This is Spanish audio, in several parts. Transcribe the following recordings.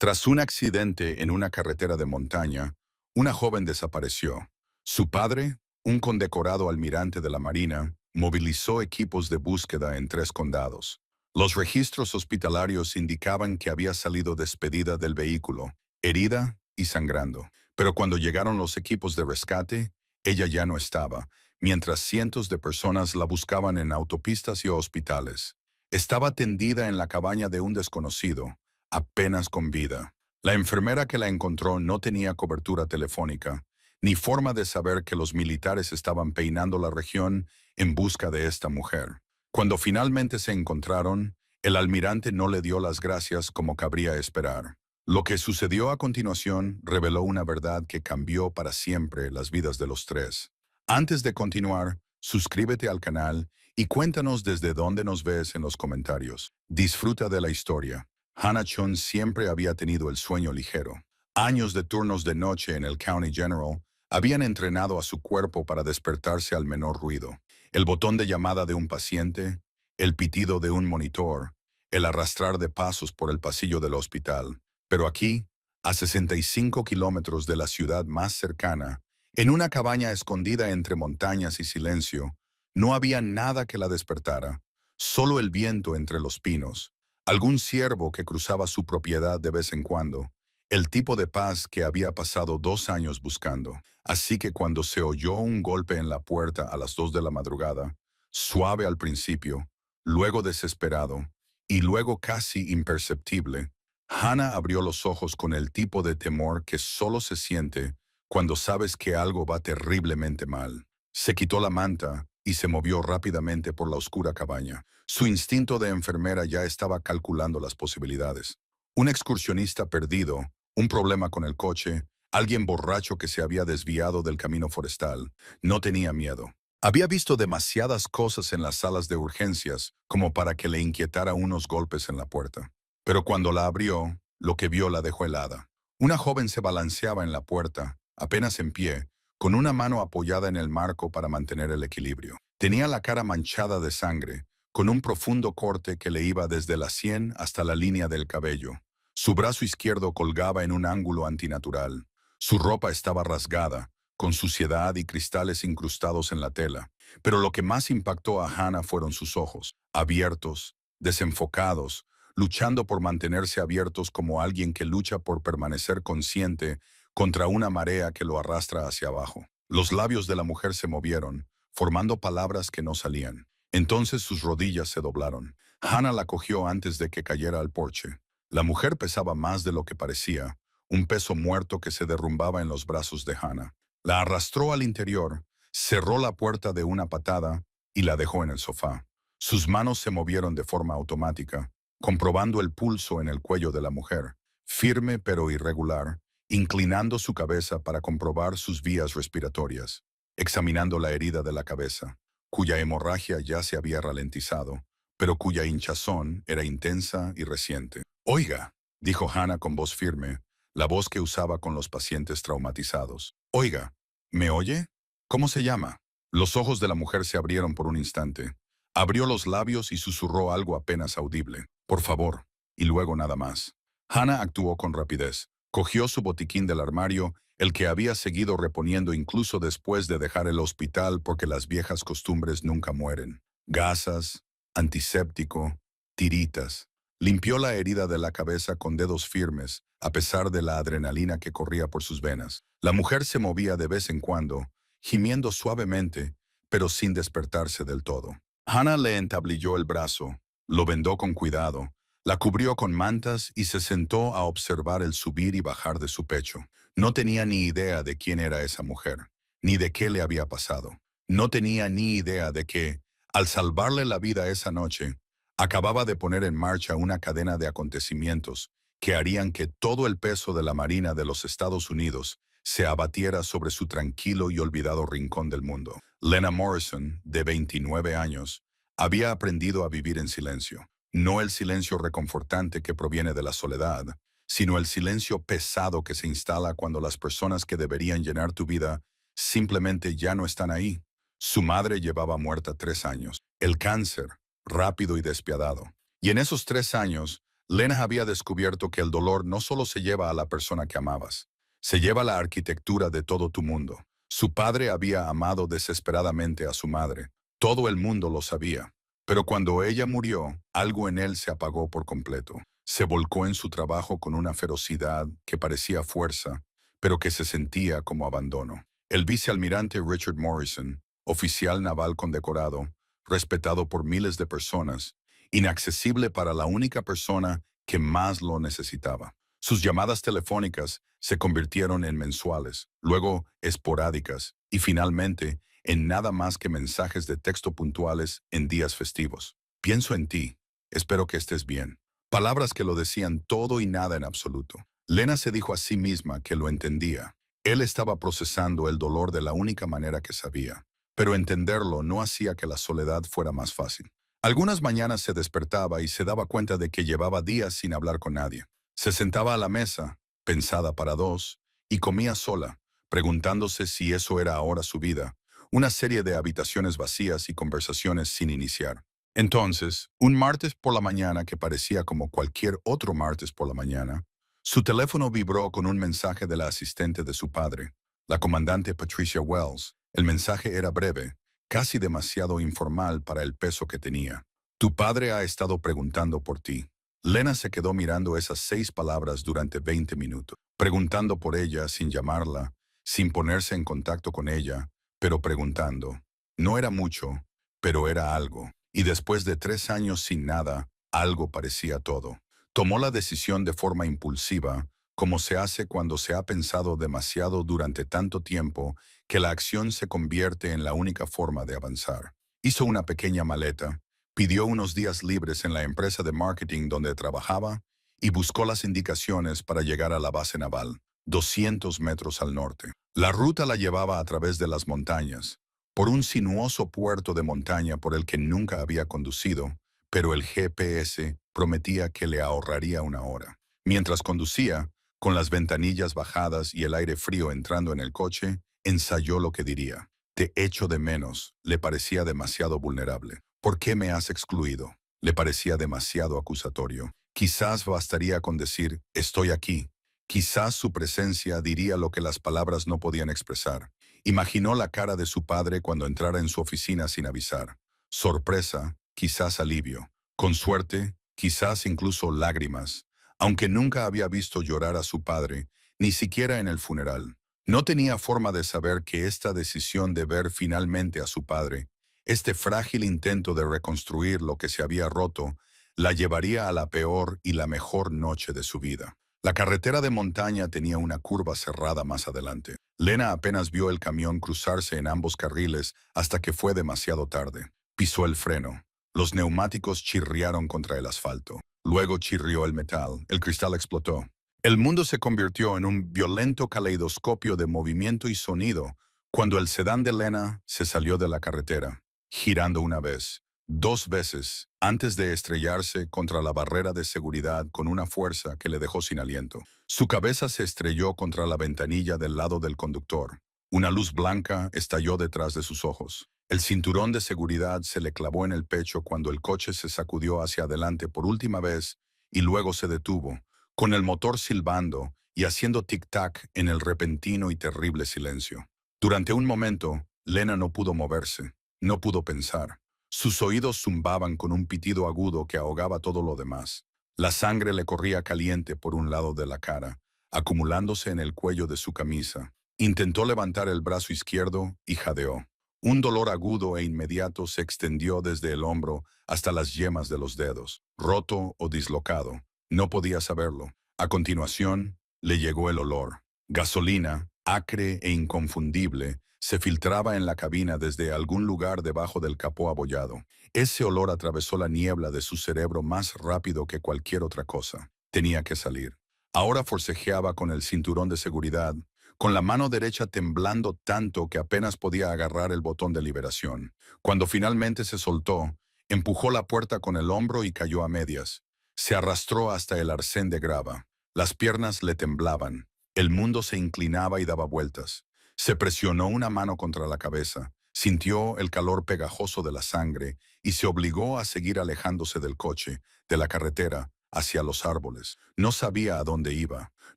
Tras un accidente en una carretera de montaña, una joven desapareció. Su padre, un condecorado almirante de la Marina, movilizó equipos de búsqueda en 3 condados. Los registros hospitalarios indicaban que había salido despedida del vehículo, herida y sangrando. Pero cuando llegaron los equipos de rescate, ella ya no estaba, mientras cientos de personas la buscaban en autopistas y hospitales. Estaba tendida en la cabaña de un desconocido, apenas con vida. La enfermera que la encontró no tenía cobertura telefónica, ni forma de saber que los militares estaban peinando la región en busca de esta mujer. Cuando finalmente se encontraron, el almirante no le dio las gracias como cabría esperar. Lo que sucedió a continuación reveló una verdad que cambió para siempre las vidas de los tres. Antes de continuar, suscríbete al canal y cuéntanos desde dónde nos ves en los comentarios. Disfruta de la historia. Hannah Chun siempre había tenido el sueño ligero. Años de turnos de noche en el County General habían entrenado a su cuerpo para despertarse al menor ruido. El botón de llamada de un paciente, el pitido de un monitor, el arrastrar de pasos por el pasillo del hospital. Pero aquí, a 65 kilómetros de la ciudad más cercana, en una cabaña escondida entre montañas y silencio, no había nada que la despertara, solo el viento entre los pinos, algún ciervo que cruzaba su propiedad de vez en cuando, el tipo de paz que había pasado 2 años buscando. Así que cuando se oyó un golpe en la puerta a las 2 de la madrugada, suave al principio, luego desesperado, y luego casi imperceptible, Hannah abrió los ojos con el tipo de temor que solo se siente cuando sabes que algo va terriblemente mal. Se quitó la manta y se movió rápidamente por la oscura cabaña. Su instinto de enfermera ya estaba calculando las posibilidades. Un excursionista perdido, un problema con el coche, alguien borracho que se había desviado del camino forestal. No tenía miedo. Había visto demasiadas cosas en las salas de urgencias como para que le inquietara unos golpes en la puerta. Pero cuando la abrió, lo que vio la dejó helada. Una joven se balanceaba en la puerta, apenas en pie, con una mano apoyada en el marco para mantener el equilibrio. Tenía la cara manchada de sangre, con un profundo corte que le iba desde la sien hasta la línea del cabello. Su brazo izquierdo colgaba en un ángulo antinatural. Su ropa estaba rasgada, con suciedad y cristales incrustados en la tela. Pero lo que más impactó a Hannah fueron sus ojos, abiertos, desenfocados, luchando por mantenerse abiertos como alguien que lucha por permanecer consciente contra una marea que lo arrastra hacia abajo. Los labios de la mujer se movieron, formando palabras que no salían. Entonces sus rodillas se doblaron. Hannah la cogió antes de que cayera al porche. La mujer pesaba más de lo que parecía, un peso muerto que se derrumbaba en los brazos de Hannah. La arrastró al interior, cerró la puerta de una patada y la dejó en el sofá. Sus manos se movieron de forma automática, comprobando el pulso en el cuello de la mujer, firme pero irregular, inclinando su cabeza para comprobar sus vías respiratorias, examinando la herida de la cabeza, cuya hemorragia ya se había ralentizado, pero cuya hinchazón era intensa y reciente. «Oiga», dijo Hannah con voz firme, la voz que usaba con los pacientes traumatizados. «Oiga, ¿me oye? ¿Cómo se llama?» Los ojos de la mujer se abrieron por un instante. Abrió los labios y susurró algo apenas audible. «Por favor», y luego nada más. Hannah actuó con rapidez. Cogió su botiquín del armario, el que había seguido reponiendo incluso después de dejar el hospital porque las viejas costumbres nunca mueren. Gasas, antiséptico, tiritas. Limpió la herida de la cabeza con dedos firmes, a pesar de la adrenalina que corría por sus venas. La mujer se movía de vez en cuando, gimiendo suavemente, pero sin despertarse del todo. Hannah le entablilló el brazo, lo vendó con cuidado, la cubrió con mantas y se sentó a observar el subir y bajar de su pecho. No tenía ni idea de quién era esa mujer, ni de qué le había pasado. No tenía ni idea de que, al salvarle la vida esa noche, acababa de poner en marcha una cadena de acontecimientos que harían que todo el peso de la Marina de los Estados Unidos se abatiera sobre su tranquilo y olvidado rincón del mundo. Lena Morrison, de 29 años, había aprendido a vivir en silencio. No el silencio reconfortante que proviene de la soledad, sino el silencio pesado que se instala cuando las personas que deberían llenar tu vida simplemente ya no están ahí. Su madre llevaba muerta 3 años. El cáncer, rápido y despiadado. Y en esos 3 años, Lena había descubierto que el dolor no solo se lleva a la persona que amabas, se lleva la arquitectura de todo tu mundo. Su padre había amado desesperadamente a su madre. Todo el mundo lo sabía. Pero cuando ella murió, algo en él se apagó por completo. Se volcó en su trabajo con una ferocidad que parecía fuerza, pero que se sentía como abandono. El vicealmirante Richard Morrison, oficial naval condecorado, respetado por miles de personas, inaccesible para la única persona que más lo necesitaba. Sus llamadas telefónicas se convirtieron en mensuales, luego esporádicas y finalmente en nada más que mensajes de texto puntuales en días festivos. Pienso en ti, espero que estés bien. Palabras que lo decían todo y nada en absoluto. Lena se dijo a sí misma que lo entendía. Él estaba procesando el dolor de la única manera que sabía, pero entenderlo no hacía que la soledad fuera más fácil. Algunas mañanas se despertaba y se daba cuenta de que llevaba días sin hablar con nadie. Se sentaba a la mesa, pensada para dos, y comía sola, preguntándose si eso era ahora su vida, una serie de habitaciones vacías y conversaciones sin iniciar. Entonces, un martes por la mañana que parecía como cualquier otro martes por la mañana, su teléfono vibró con un mensaje de la asistente de su padre, la comandante Patricia Wells. El mensaje era breve, casi demasiado informal para el peso que tenía. Tu padre ha estado preguntando por ti. Lena se quedó mirando esas 6 palabras durante 20 minutos, preguntando por ella sin llamarla, sin ponerse en contacto con ella, pero preguntando. No era mucho, pero era algo. Y después de 3 años sin nada, algo parecía todo. Tomó la decisión de forma impulsiva, como se hace cuando se ha pensado demasiado durante tanto tiempo que la acción se convierte en la única forma de avanzar. Hizo una pequeña maleta, pidió unos días libres en la empresa de marketing donde trabajaba y buscó las indicaciones para llegar a la base naval, 200 metros al norte. La ruta la llevaba a través de las montañas, por un sinuoso puerto de montaña por el que nunca había conducido, pero el GPS prometía que le ahorraría una hora. Mientras conducía, con las ventanillas bajadas y el aire frío entrando en el coche, ensayó lo que diría. Te echo de menos, le parecía demasiado vulnerable. ¿Por qué me has excluido? Le parecía demasiado acusatorio. Quizás bastaría con decir, estoy aquí. Quizás su presencia diría lo que las palabras no podían expresar. Imaginó la cara de su padre cuando entrara en su oficina sin avisar. Sorpresa, quizás alivio. Con suerte, quizás incluso lágrimas. Aunque nunca había visto llorar a su padre, ni siquiera en el funeral. No tenía forma de saber que esta decisión de ver finalmente a su padre, este frágil intento de reconstruir lo que se había roto, la llevaría a la peor y la mejor noche de su vida. La carretera de montaña tenía una curva cerrada más adelante. Lena apenas vio el camión cruzarse en ambos carriles hasta que fue demasiado tarde. Pisó el freno. Los neumáticos chirriaron contra el asfalto. Luego chirrió el metal. El cristal explotó. El mundo se convirtió en un violento caleidoscopio de movimiento y sonido cuando el sedán de Lena se salió de la carretera, girando una vez, 2 veces, antes de estrellarse contra la barrera de seguridad con una fuerza que le dejó sin aliento. Su cabeza se estrelló contra la ventanilla del lado del conductor. Una luz blanca estalló detrás de sus ojos. El cinturón de seguridad se le clavó en el pecho cuando el coche se sacudió hacia adelante por última vez y luego se detuvo, con el motor silbando y haciendo tic-tac en el repentino y terrible silencio. Durante un momento, Lena no pudo moverse, no pudo pensar. Sus oídos zumbaban con un pitido agudo que ahogaba todo lo demás. La sangre le corría caliente por un lado de la cara, acumulándose en el cuello de su camisa. Intentó levantar el brazo izquierdo y jadeó. Un dolor agudo e inmediato se extendió desde el hombro hasta las yemas de los dedos, roto o dislocado. No podía saberlo. A continuación, le llegó el olor. Gasolina, acre e inconfundible, se filtraba en la cabina desde algún lugar debajo del capó abollado. Ese olor atravesó la niebla de su cerebro más rápido que cualquier otra cosa. Tenía que salir. Ahora forcejeaba con el cinturón de seguridad, con la mano derecha temblando tanto que apenas podía agarrar el botón de liberación. Cuando finalmente se soltó, empujó la puerta con el hombro y cayó a medias. Se arrastró hasta el arcén de grava. Las piernas le temblaban. El mundo se inclinaba y daba vueltas. Se presionó una mano contra la cabeza, sintió el calor pegajoso de la sangre y se obligó a seguir alejándose del coche, de la carretera, hacia los árboles. No sabía a dónde iba.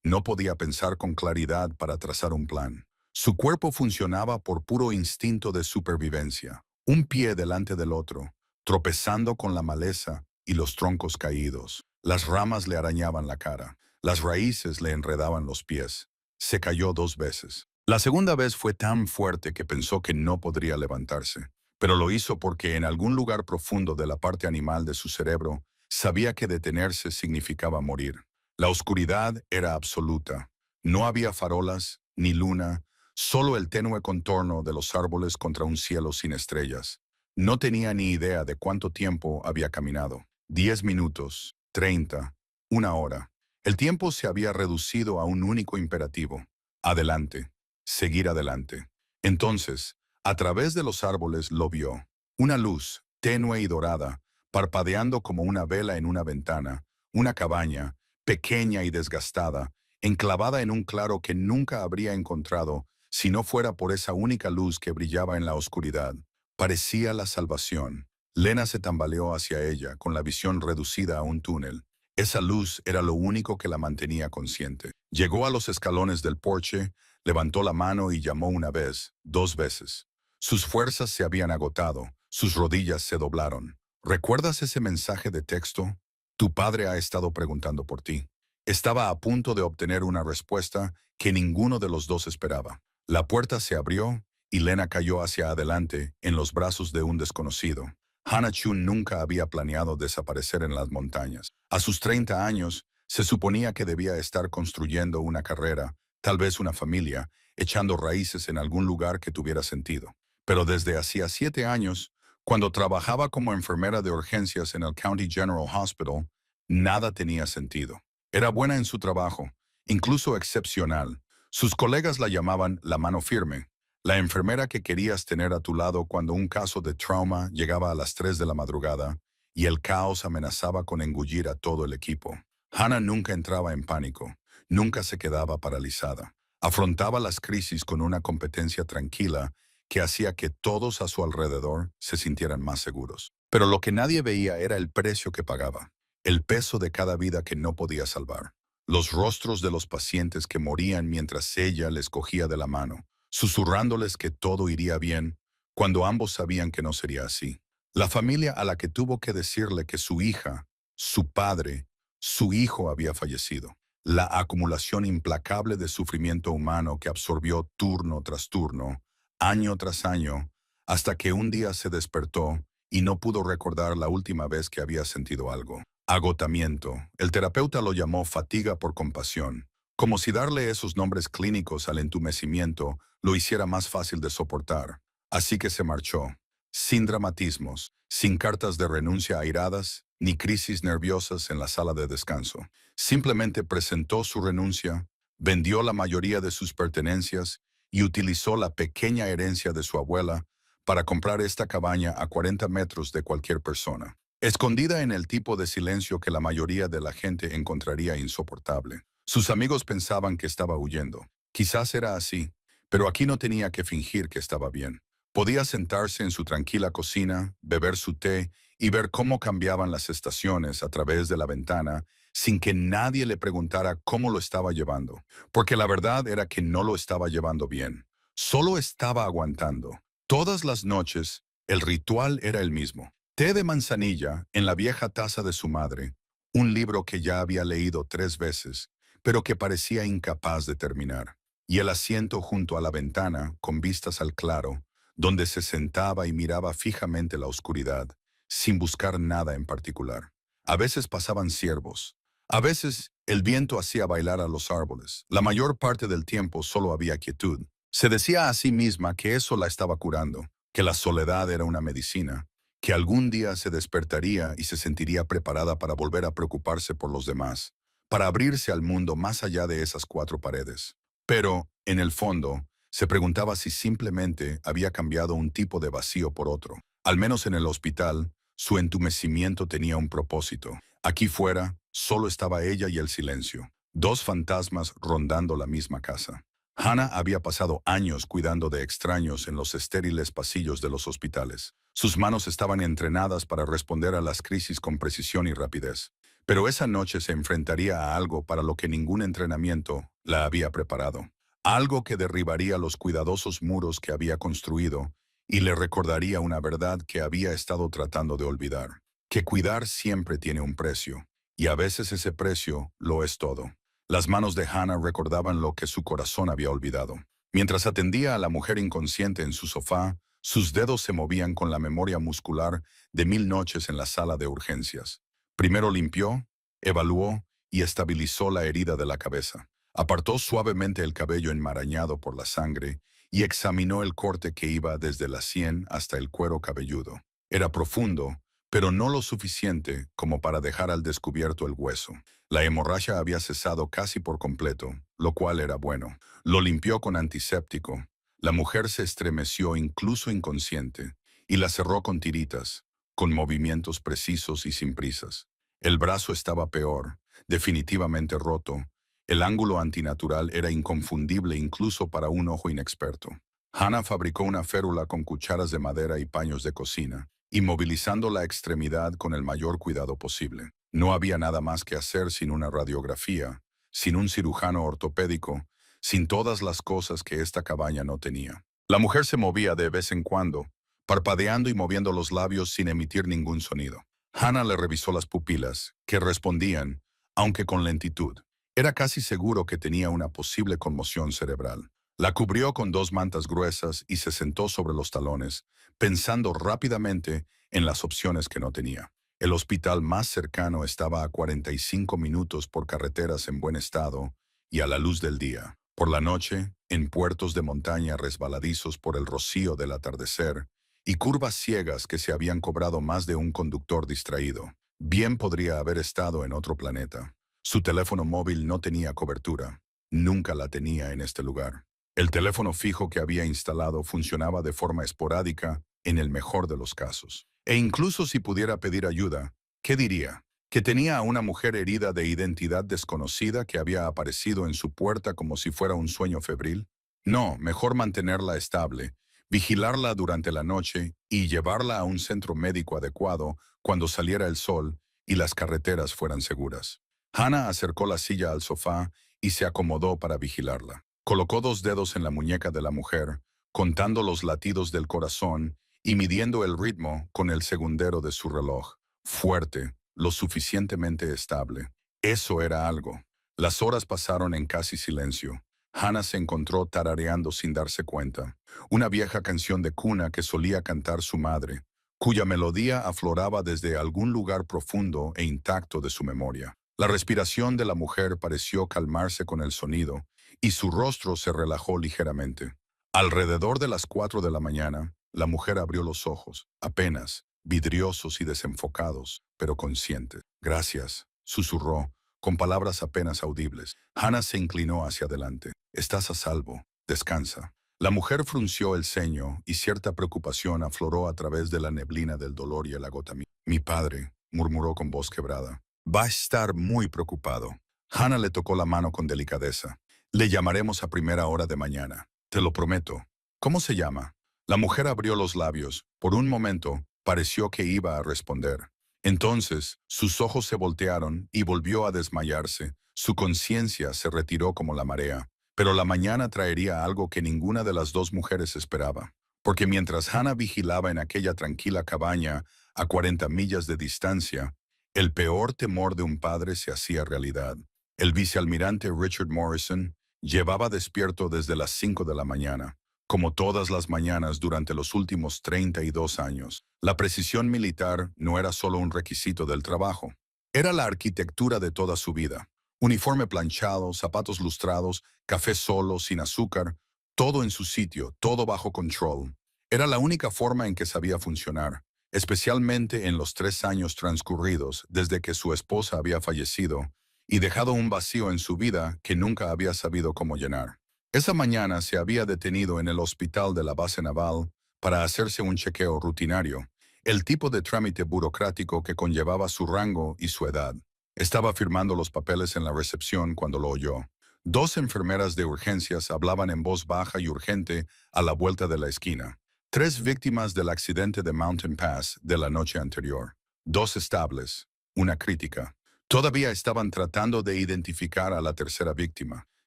No podía pensar con claridad para trazar un plan. Su cuerpo funcionaba por puro instinto de supervivencia, un pie delante del otro, tropezando con la maleza y los troncos caídos. Las ramas le arañaban la cara, las raíces le enredaban los pies. Se cayó 2 veces. La segunda vez fue tan fuerte que pensó que no podría levantarse, pero lo hizo porque en algún lugar profundo de la parte animal de su cerebro sabía que detenerse significaba morir. La oscuridad era absoluta. No había farolas, ni luna, solo el tenue contorno de los árboles contra un cielo sin estrellas. No tenía ni idea de cuánto tiempo había caminado. 10 minutos, 30, 1 hora. El tiempo se había reducido a un único imperativo. Adelante. Seguir adelante. Entonces, a través de los árboles lo vio. Una luz, tenue y dorada, parpadeando como una vela en una ventana, una cabaña, pequeña y desgastada, enclavada en un claro que nunca habría encontrado si no fuera por esa única luz que brillaba en la oscuridad. Parecía la salvación. Lena se tambaleó hacia ella, con la visión reducida a un túnel. Esa luz era lo único que la mantenía consciente. Llegó a los escalones del porche, levantó la mano y llamó una vez, 2 veces. Sus fuerzas se habían agotado, sus rodillas se doblaron. ¿Recuerdas ese mensaje de texto? Tu padre ha estado preguntando por ti. Estaba a punto de obtener una respuesta que ninguno de los dos esperaba. La puerta se abrió y Lena cayó hacia adelante en los brazos de un desconocido. Hana Chun nunca había planeado desaparecer en las montañas. A sus 30 años, se suponía que debía estar construyendo una carrera, tal vez una familia, echando raíces en algún lugar que tuviera sentido. Pero desde hacía 7 años, cuando trabajaba como enfermera de urgencias en el County General Hospital, nada tenía sentido. Era buena en su trabajo, incluso excepcional. Sus colegas la llamaban la mano firme, la enfermera que querías tener a tu lado cuando un caso de trauma llegaba a las 3 de la madrugada y el caos amenazaba con engullir a todo el equipo. Hannah nunca entraba en pánico, nunca se quedaba paralizada. Afrontaba las crisis con una competencia tranquila que hacía que todos a su alrededor se sintieran más seguros. Pero lo que nadie veía era el precio que pagaba, el peso de cada vida que no podía salvar, los rostros de los pacientes que morían mientras ella les cogía de la mano, susurrándoles que todo iría bien, cuando ambos sabían que no sería así. La familia a la que tuvo que decirle que su hija, su padre, su hijo había fallecido. La acumulación implacable de sufrimiento humano que absorbió turno tras turno, año tras año, hasta que un día se despertó y no pudo recordar la última vez que había sentido algo. Agotamiento. El terapeuta lo llamó fatiga por compasión, como si darle esos nombres clínicos al entumecimiento lo hiciera más fácil de soportar. Así que se marchó, sin dramatismos, sin cartas de renuncia airadas, ni crisis nerviosas en la sala de descanso. Simplemente presentó su renuncia, vendió la mayoría de sus pertenencias y utilizó la pequeña herencia de su abuela para comprar esta cabaña a 40 metros de cualquier persona, escondida en el tipo de silencio que la mayoría de la gente encontraría insoportable. Sus amigos pensaban que estaba huyendo. Quizás era así, pero aquí no tenía que fingir que estaba bien. Podía sentarse en su tranquila cocina, beber su té y ver cómo cambiaban las estaciones a través de la ventana sin que nadie le preguntara cómo lo estaba llevando, porque la verdad era que no lo estaba llevando bien. Solo estaba aguantando. Todas las noches, el ritual era el mismo. Té de manzanilla en la vieja taza de su madre, un libro que ya había leído 3 veces, pero que parecía incapaz de terminar, y el asiento junto a la ventana, con vistas al claro, donde se sentaba y miraba fijamente la oscuridad, sin buscar nada en particular. A veces pasaban ciervos, a veces el viento hacía bailar a los árboles. La mayor parte del tiempo solo había quietud. Se decía a sí misma que eso la estaba curando, que la soledad era una medicina, que algún día se despertaría y se sentiría preparada para volver a preocuparse por los demás, para abrirse al mundo más allá de esas 4 paredes. Pero, en el fondo, se preguntaba si simplemente había cambiado un tipo de vacío por otro. Al menos en el hospital, su entumecimiento tenía un propósito. Aquí fuera, solo estaba ella y el silencio, 2 fantasmas rondando la misma casa. Hannah había pasado años cuidando de extraños en los estériles pasillos de los hospitales. Sus manos estaban entrenadas para responder a las crisis con precisión y rapidez. Pero esa noche se enfrentaría a algo para lo que ningún entrenamiento la había preparado. Algo que derribaría los cuidadosos muros que había construido y le recordaría una verdad que había estado tratando de olvidar. Que cuidar siempre tiene un precio, y a veces ese precio lo es todo. Las manos de Hannah recordaban lo que su corazón había olvidado. Mientras atendía a la mujer inconsciente en su sofá, sus dedos se movían con la memoria muscular de 1000 noches en la sala de urgencias. Primero limpió, evaluó y estabilizó la herida de la cabeza. Apartó suavemente el cabello enmarañado por la sangre y examinó el corte que iba desde la sien hasta el cuero cabelludo. Era profundo, pero no lo suficiente como para dejar al descubierto el hueso. La hemorragia había cesado casi por completo, lo cual era bueno. Lo limpió con antiséptico. La mujer se estremeció incluso inconsciente y la cerró con tiritas, con movimientos precisos y sin prisas. El brazo estaba peor, definitivamente roto. El ángulo antinatural era inconfundible incluso para un ojo inexperto. Hannah fabricó una férula con cucharas de madera y paños de cocina, inmovilizando la extremidad con el mayor cuidado posible. No había nada más que hacer sin una radiografía, sin un cirujano ortopédico, sin todas las cosas que esta cabaña no tenía. La mujer se movía de vez en cuando, parpadeando y moviendo los labios sin emitir ningún sonido. Hannah le revisó las pupilas, que respondían, aunque con lentitud. Era casi seguro que tenía una posible conmoción cerebral. La cubrió con 2 mantas gruesas y se sentó sobre los talones, pensando rápidamente en las opciones que no tenía. El hospital más cercano estaba a 45 minutos por carreteras en buen estado y a la luz del día. Por la noche, en puertos de montaña resbaladizos por el rocío del atardecer y curvas ciegas que se habían cobrado más de un conductor distraído. Bien podría haber estado en otro planeta. Su teléfono móvil no tenía cobertura. Nunca la tenía en este lugar. El teléfono fijo que había instalado funcionaba de forma esporádica en el mejor de los casos. E incluso si pudiera pedir ayuda, ¿qué diría? ¿Que tenía a una mujer herida de identidad desconocida que había aparecido en su puerta como si fuera un sueño febril? No, mejor mantenerla estable, vigilarla durante la noche y llevarla a un centro médico adecuado cuando saliera el sol y las carreteras fueran seguras. Hannah acercó la silla al sofá y se acomodó para vigilarla. Colocó 2 dedos en la muñeca de la mujer, contando los latidos del corazón y midiendo el ritmo con el segundero de su reloj. Fuerte, lo suficientemente estable. Eso era algo. Las horas pasaron en casi silencio. Hannah se encontró tarareando sin darse cuenta. Una vieja canción de cuna que solía cantar su madre, cuya melodía afloraba desde algún lugar profundo e intacto de su memoria. La respiración de la mujer pareció calmarse con el sonido, y su rostro se relajó ligeramente. Alrededor de las 4 de la mañana, la mujer abrió los ojos, apenas, vidriosos y desenfocados, pero conscientes. Gracias, susurró, con palabras apenas audibles. Hannah se inclinó hacia adelante. Estás a salvo. Descansa. La mujer frunció el ceño y cierta preocupación afloró a través de la neblina del dolor y el agotamiento. Mi padre, murmuró con voz quebrada, va a estar muy preocupado. Hannah le tocó la mano con delicadeza. Le llamaremos a primera hora de mañana. Te lo prometo. ¿Cómo se llama? La mujer abrió los labios. Por un momento, pareció que iba a responder. Entonces, sus ojos se voltearon y volvió a desmayarse. Su conciencia se retiró como la marea. Pero la mañana traería algo que ninguna de las 2 mujeres esperaba. Porque mientras Hannah vigilaba en aquella tranquila cabaña a 40 millas de distancia, el peor temor de un padre se hacía realidad. El vicealmirante Richard Morrison llevaba despierto desde las 5 de la mañana. Como todas las mañanas durante los últimos 32 años, la precisión militar no era solo un requisito del trabajo. Era la arquitectura de toda su vida. Uniforme planchado, zapatos lustrados, café solo, sin azúcar, todo en su sitio, todo bajo control. Era la única forma en que sabía funcionar, especialmente en los 3 años transcurridos desde que su esposa había fallecido y dejado un vacío en su vida que nunca había sabido cómo llenar. Esa mañana se había detenido en el hospital de la base naval para hacerse un chequeo rutinario, el tipo de trámite burocrático que conllevaba su rango y su edad. Estaba firmando los papeles en la recepción cuando lo oyó. 2 enfermeras de urgencias hablaban en voz baja y urgente a la vuelta de la esquina. 3 víctimas del accidente de Mountain Pass de la noche anterior. 2 estables, una crítica. Todavía estaban tratando de identificar a la tercera víctima,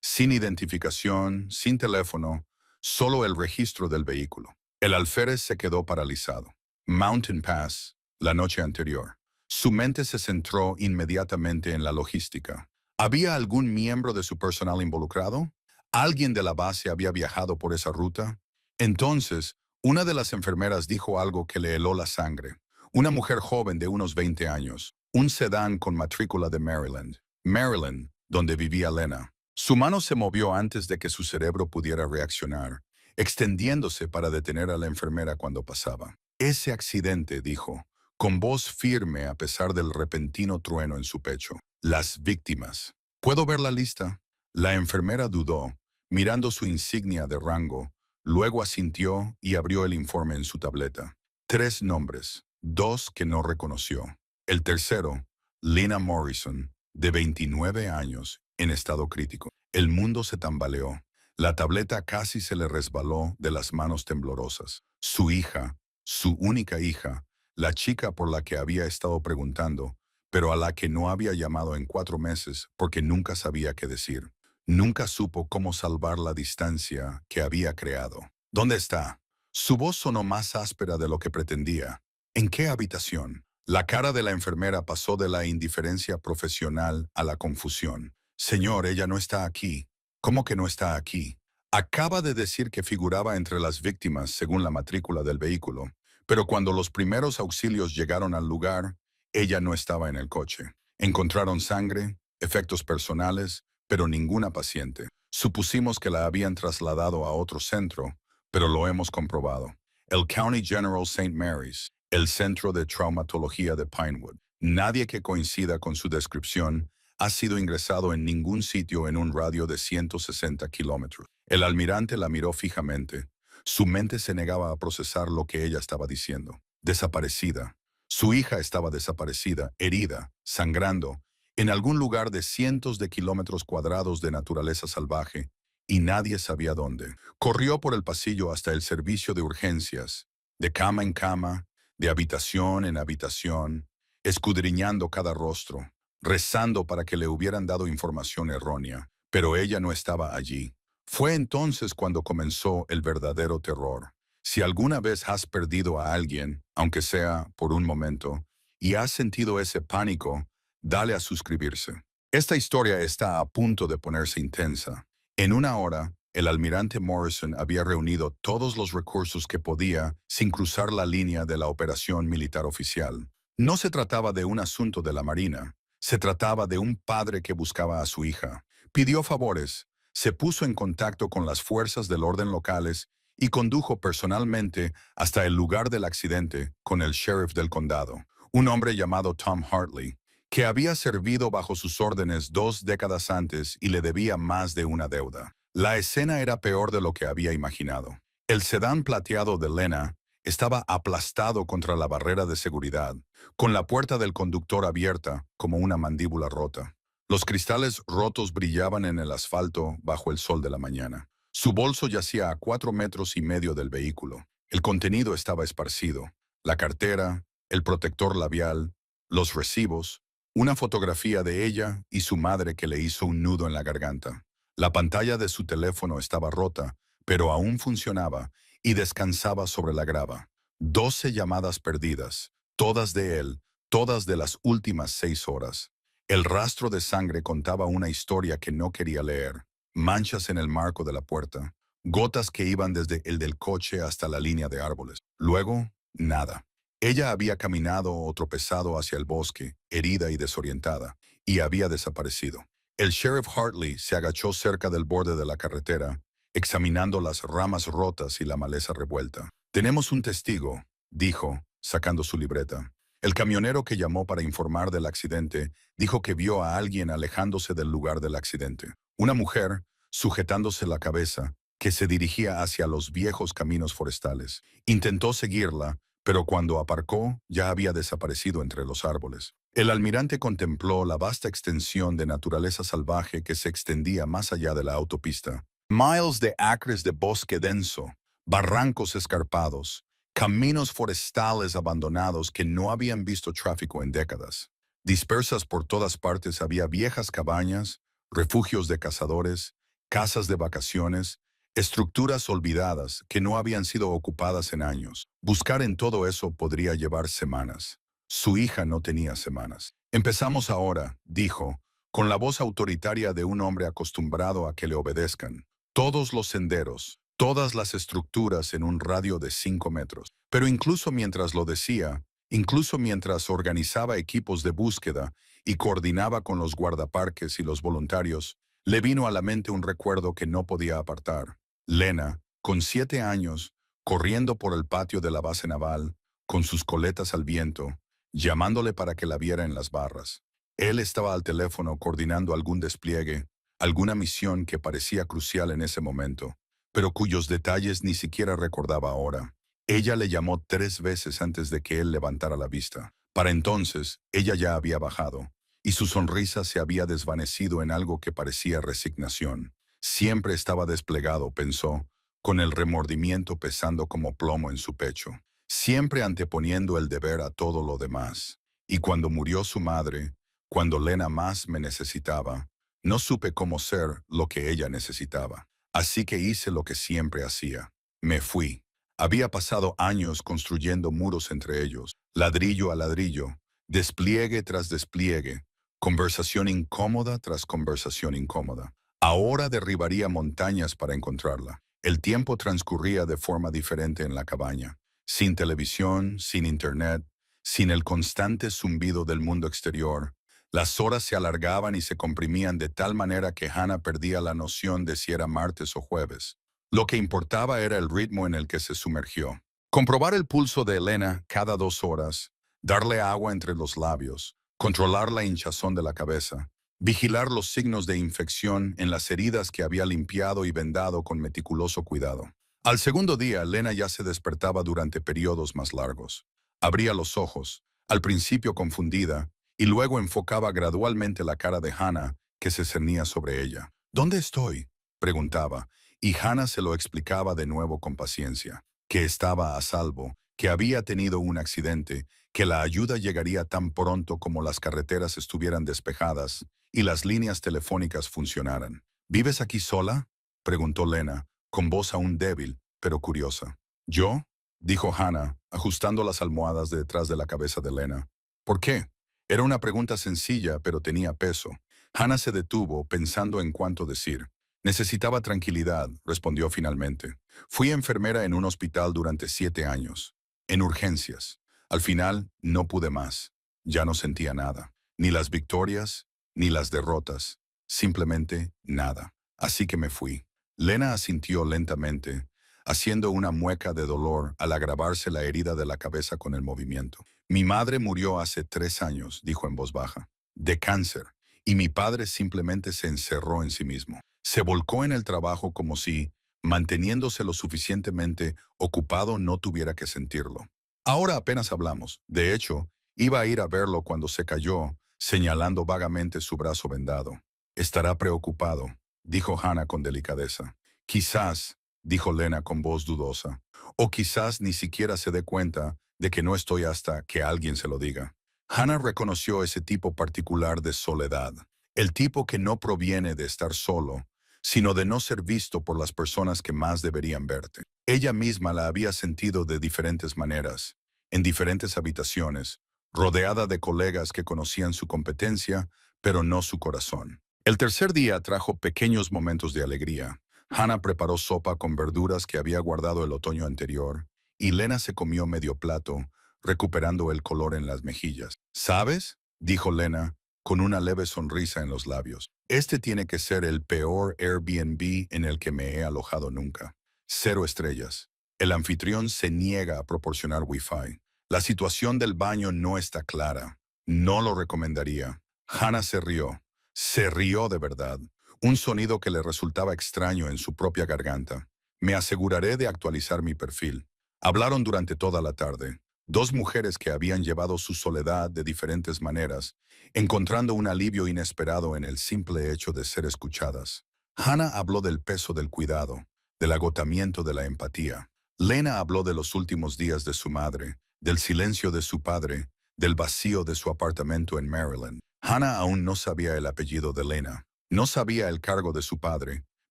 sin identificación, sin teléfono, solo el registro del vehículo. El alférez se quedó paralizado. Mountain Pass, la noche anterior. Su mente se centró inmediatamente en la logística. ¿Había algún miembro de su personal involucrado? ¿Alguien de la base había viajado por esa ruta? Entonces, una de las enfermeras dijo algo que le heló la sangre. Una mujer joven de unos 20 años, un sedán con matrícula de Maryland. Maryland, donde vivía Lena. Su mano se movió antes de que su cerebro pudiera reaccionar, extendiéndose para detener a la enfermera cuando pasaba. Ese accidente, dijo, con voz firme a pesar del repentino trueno en su pecho. Las víctimas. ¿Puedo ver la lista? La enfermera dudó, mirando su insignia de rango, luego asintió y abrió el informe en su tableta. 3 nombres, 2 que no reconoció. El tercero, Lena Morrison, de 29 años, en estado crítico. El mundo se tambaleó. La tableta casi se le resbaló de las manos temblorosas. Su hija, su única hija, la chica por la que había estado preguntando, pero a la que no había llamado en 4 meses porque nunca sabía qué decir. Nunca supo cómo salvar la distancia que había creado. ¿Dónde está? Su voz sonó más áspera de lo que pretendía. ¿En qué habitación? La cara de la enfermera pasó de la indiferencia profesional a la confusión. Señor, ella no está aquí. ¿Cómo que no está aquí? Acaba de decir que figuraba entre las víctimas según la matrícula del vehículo, pero cuando los primeros auxilios llegaron al lugar, ella no estaba en el coche. Encontraron sangre, efectos personales, pero ninguna paciente. Supusimos que la habían trasladado a otro centro, pero lo hemos comprobado. El County General St. Mary's, el Centro de Traumatología de Pinewood. Nadie que coincida con su descripción ha sido ingresado en ningún sitio en un radio de 160 kilómetros. El almirante la miró fijamente. Su mente se negaba a procesar lo que ella estaba diciendo. Desaparecida. Su hija estaba desaparecida, herida, sangrando, en algún lugar de cientos de kilómetros cuadrados de naturaleza salvaje, y nadie sabía dónde. Corrió por el pasillo hasta el servicio de urgencias, de cama en cama, de habitación en habitación, escudriñando cada rostro, rezando para que le hubieran dado información errónea, pero ella no estaba allí. Fue entonces cuando comenzó el verdadero terror. Si alguna vez has perdido a alguien, aunque sea por un momento, y has sentido ese pánico, dale a suscribirse. Esta historia está a punto de ponerse intensa. En una hora, el almirante Morrison había reunido todos los recursos que podía sin cruzar la línea de la operación militar oficial. No se trataba de un asunto de la Marina, se trataba de un padre que buscaba a su hija. Pidió favores, se puso en contacto con las fuerzas del orden locales y condujo personalmente hasta el lugar del accidente con el sheriff del condado, un hombre llamado Tom Hartley, que había servido bajo sus órdenes 2 décadas antes y le debía más de una deuda. La escena era peor de lo que había imaginado. El sedán plateado de Lena estaba aplastado contra la barrera de seguridad, con la puerta del conductor abierta como una mandíbula rota. Los cristales rotos brillaban en el asfalto bajo el sol de la mañana. Su bolso yacía a 4,5 metros del vehículo. El contenido estaba esparcido. La cartera, el protector labial, los recibos, una fotografía de ella y su madre que le hizo un nudo en la garganta. La pantalla de su teléfono estaba rota, pero aún funcionaba y descansaba sobre la grava. 12 llamadas perdidas, todas de él, todas de las últimas 6 horas. El rastro de sangre contaba una historia que no quería leer. Manchas en el marco de la puerta, gotas que iban desde el del coche hasta la línea de árboles. Luego, nada. Ella había caminado o tropezado hacia el bosque, herida y desorientada, y había desaparecido. El sheriff Hartley se agachó cerca del borde de la carretera, examinando las ramas rotas y la maleza revuelta. Tenemos un testigo, dijo, sacando su libreta. El camionero que llamó para informar del accidente dijo que vio a alguien alejándose del lugar del accidente. Una mujer, sujetándose la cabeza, que se dirigía hacia los viejos caminos forestales. Intentó seguirla, pero cuando aparcó ya había desaparecido entre los árboles. El almirante contempló la vasta extensión de naturaleza salvaje que se extendía más allá de la autopista. Miles de acres de bosque denso, barrancos escarpados, caminos forestales abandonados que no habían visto tráfico en décadas. Dispersas por todas partes había viejas cabañas, refugios de cazadores, casas de vacaciones, estructuras olvidadas que no habían sido ocupadas en años. Buscar en todo eso podría llevar semanas. Su hija no tenía semanas. Empezamos ahora, dijo, con la voz autoritaria de un hombre acostumbrado a que le obedezcan. Todos los senderos, todas las estructuras en un radio de 5 metros. Pero incluso mientras lo decía, incluso mientras organizaba equipos de búsqueda y coordinaba con los guardaparques y los voluntarios, le vino a la mente un recuerdo que no podía apartar. Lena, con 7 años, corriendo por el patio de la base naval, con sus coletas al viento, llamándole para que la viera en las barras. Él estaba al teléfono coordinando algún despliegue, alguna misión que parecía crucial en ese momento, pero cuyos detalles ni siquiera recordaba ahora. Ella le llamó 3 veces antes de que él levantara la vista. Para entonces, ella ya había bajado, y su sonrisa se había desvanecido en algo que parecía resignación. Siempre estaba desplegado, pensó, con el remordimiento pesando como plomo en su pecho, siempre anteponiendo el deber a todo lo demás. Y cuando murió su madre, cuando Lena más me necesitaba, no supe cómo ser lo que ella necesitaba. Así que hice lo que siempre hacía. Me fui. Había pasado años construyendo muros entre ellos, ladrillo a ladrillo, despliegue tras despliegue, conversación incómoda tras conversación incómoda. Ahora derribaría montañas para encontrarla. El tiempo transcurría de forma diferente en la cabaña, sin televisión, sin internet, sin el constante zumbido del mundo exterior. Las horas se alargaban y se comprimían de tal manera que Hannah perdía la noción de si era martes o jueves. Lo que importaba era el ritmo en el que se sumergió. Comprobar el pulso de Elena cada 2 horas, darle agua entre los labios, controlar la hinchazón de la cabeza, vigilar los signos de infección en las heridas que había limpiado y vendado con meticuloso cuidado. Al segundo día, Lena ya se despertaba durante periodos más largos. Abría los ojos, al principio confundida, y luego enfocaba gradualmente la cara de Hannah, que se cernía sobre ella. ¿Dónde estoy?, preguntaba, y Hannah se lo explicaba de nuevo con paciencia, que estaba a salvo, que había tenido un accidente, que la ayuda llegaría tan pronto como las carreteras estuvieran despejadas y las líneas telefónicas funcionaran. ¿Vives aquí sola?, preguntó Lena, con voz aún débil, pero curiosa. ¿Yo?, dijo Hannah, ajustando las almohadas de detrás de la cabeza de Lena. ¿Por qué? Era una pregunta sencilla, pero tenía peso. Hannah se detuvo, pensando en cuánto decir. Necesitaba tranquilidad, respondió finalmente. Fui enfermera en un hospital durante 7 años. En urgencias. Al final, no pude más. Ya no sentía nada. Ni las victorias, ni las derrotas. Simplemente nada. Así que me fui. Lena asintió lentamente, haciendo una mueca de dolor al agravarse la herida de la cabeza con el movimiento. Mi madre murió hace 3 años, dijo en voz baja, de cáncer, y mi padre simplemente se encerró en sí mismo. Se volcó en el trabajo como si, manteniéndose lo suficientemente ocupado, no tuviera que sentirlo. Ahora apenas hablamos. De hecho, iba a ir a verlo cuando se cayó, señalando vagamente su brazo vendado. Estará preocupado, dijo Hannah con delicadeza. Quizás, dijo Lena con voz dudosa, o quizás ni siquiera se dé cuenta de que no estoy hasta que alguien se lo diga. Hannah reconoció ese tipo particular de soledad, el tipo que no proviene de estar solo, sino de no ser visto por las personas que más deberían verte. Ella misma la había sentido de diferentes maneras, en diferentes habitaciones, rodeada de colegas que conocían su competencia, pero no su corazón. El tercer día trajo pequeños momentos de alegría. Hannah preparó sopa con verduras que había guardado el otoño anterior, y Lena se comió medio plato, recuperando el color en las mejillas. ¿Sabes?, dijo Lena, con una leve sonrisa en los labios. Este tiene que ser el peor Airbnb en el que me he alojado nunca. 0 estrellas. El anfitrión se niega a proporcionar Wi-Fi. La situación del baño no está clara. No lo recomendaría. Hannah se rió. Se rió de verdad. Un sonido que le resultaba extraño en su propia garganta. Me aseguraré de actualizar mi perfil. Hablaron durante toda la tarde. 2 mujeres que habían llevado su soledad de diferentes maneras, encontrando un alivio inesperado en el simple hecho de ser escuchadas. Hannah habló del peso del cuidado, del agotamiento de la empatía. Lena habló de los últimos días de su madre, del silencio de su padre, del vacío de su apartamento en Maryland. Hannah aún no sabía el apellido de Lena, no sabía el cargo de su padre,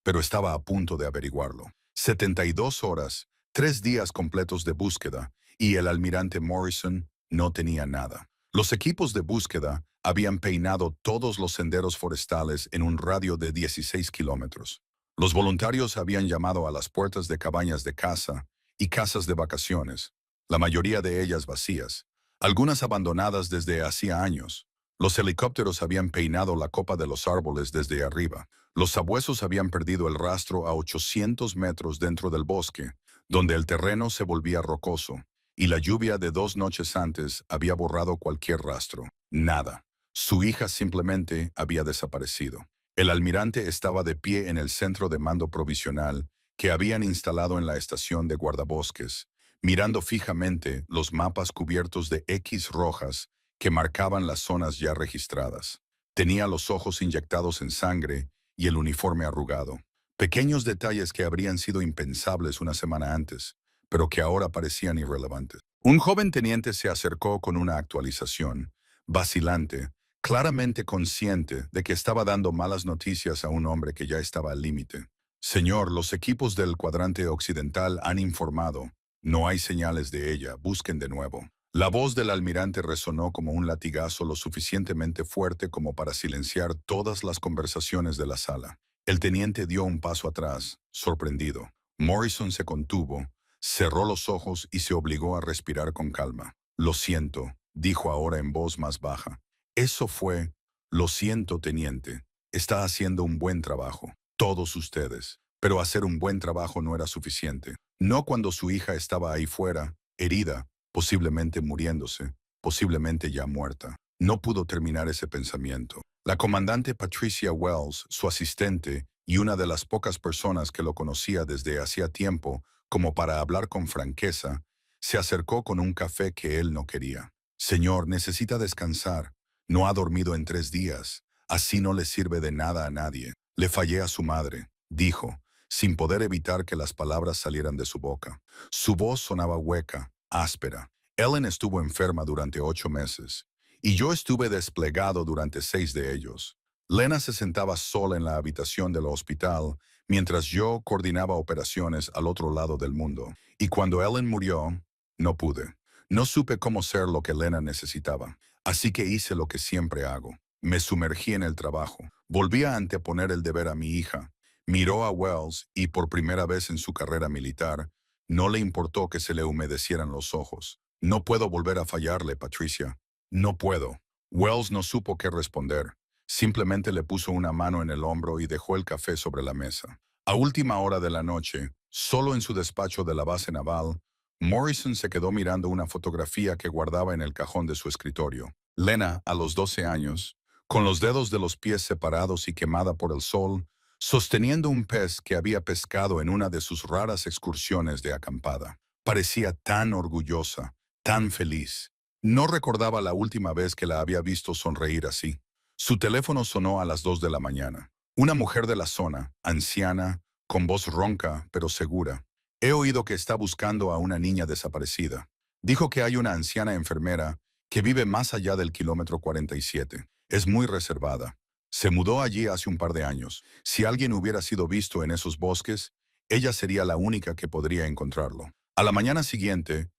pero estaba a punto de averiguarlo. 72 horas, 3 días completos de búsqueda, y el almirante Morrison no tenía nada. Los equipos de búsqueda habían peinado todos los senderos forestales en un radio de 16 kilómetros. Los voluntarios habían llamado a las puertas de cabañas de caza y casas de vacaciones, la mayoría de ellas vacías, algunas abandonadas desde hacía años. Los helicópteros habían peinado la copa de los árboles desde arriba. Los sabuesos habían perdido el rastro a 800 metros dentro del bosque, donde el terreno se volvía rocoso, y la lluvia de 2 noches antes había borrado cualquier rastro. Nada. Su hija simplemente había desaparecido. El almirante estaba de pie en el centro de mando provisional que habían instalado en la estación de guardabosques, mirando fijamente los mapas cubiertos de X rojas que marcaban las zonas ya registradas. Tenía los ojos inyectados en sangre y el uniforme arrugado. Pequeños detalles que habrían sido impensables una semana antes, pero que ahora parecían irrelevantes. Un joven teniente se acercó con una actualización, vacilante, claramente consciente de que estaba dando malas noticias a un hombre que ya estaba al límite. Señor, los equipos del cuadrante occidental han informado. No hay señales de ella, busquen de nuevo. La voz del almirante resonó como un latigazo lo suficientemente fuerte como para silenciar todas las conversaciones de la sala. El teniente dio un paso atrás, sorprendido. Morrison se contuvo, cerró los ojos y se obligó a respirar con calma. Lo siento, dijo ahora en voz más baja. Eso fue, lo siento, teniente. Está haciendo un buen trabajo. Todos ustedes. Pero hacer un buen trabajo no era suficiente. No cuando su hija estaba ahí fuera, herida, posiblemente muriéndose, posiblemente ya muerta. No pudo terminar ese pensamiento. La comandante Patricia Wells, su asistente y una de las pocas personas que lo conocía desde hacía tiempo como para hablar con franqueza, se acercó con un café que él no quería. Señor, necesita descansar. No ha dormido en 3 días. Así no le sirve de nada a nadie. Le fallé a su madre, dijo, sin poder evitar que las palabras salieran de su boca. Su voz sonaba hueca, áspera. Ellen estuvo enferma durante 8 meses, y yo estuve desplegado durante 6 de ellos. Lena se sentaba sola en la habitación del hospital, mientras yo coordinaba operaciones al otro lado del mundo. Y cuando Ellen murió, no pude. No supe cómo ser lo que Lena necesitaba. Así que hice lo que siempre hago. Me sumergí en el trabajo. Volví a anteponer el deber a mi hija. Miró a Wells y por primera vez en su carrera militar, no le importó que se le humedecieran los ojos. No puedo volver a fallarle, Patricia. No puedo. Wells no supo qué responder. Simplemente le puso una mano en el hombro y dejó el café sobre la mesa. A última hora de la noche, solo en su despacho de la base naval, Morrison se quedó mirando una fotografía que guardaba en el cajón de su escritorio. Lena, a los 12 años, con los dedos de los pies separados y quemada por el sol, sosteniendo un pez que había pescado en una de sus raras excursiones de acampada. Parecía tan orgullosa, tan feliz. No recordaba la última vez que la había visto sonreír así. Su teléfono sonó a las 2 de la mañana. Una mujer de la zona, anciana, con voz ronca pero segura. He oído que está buscando a una niña desaparecida. Dijo que hay una anciana enfermera que vive más allá del kilómetro 47. Es muy reservada. Se mudó allí hace un par de años. Si alguien hubiera sido visto en esos bosques, ella sería la única que podría encontrarlo. A la mañana siguiente,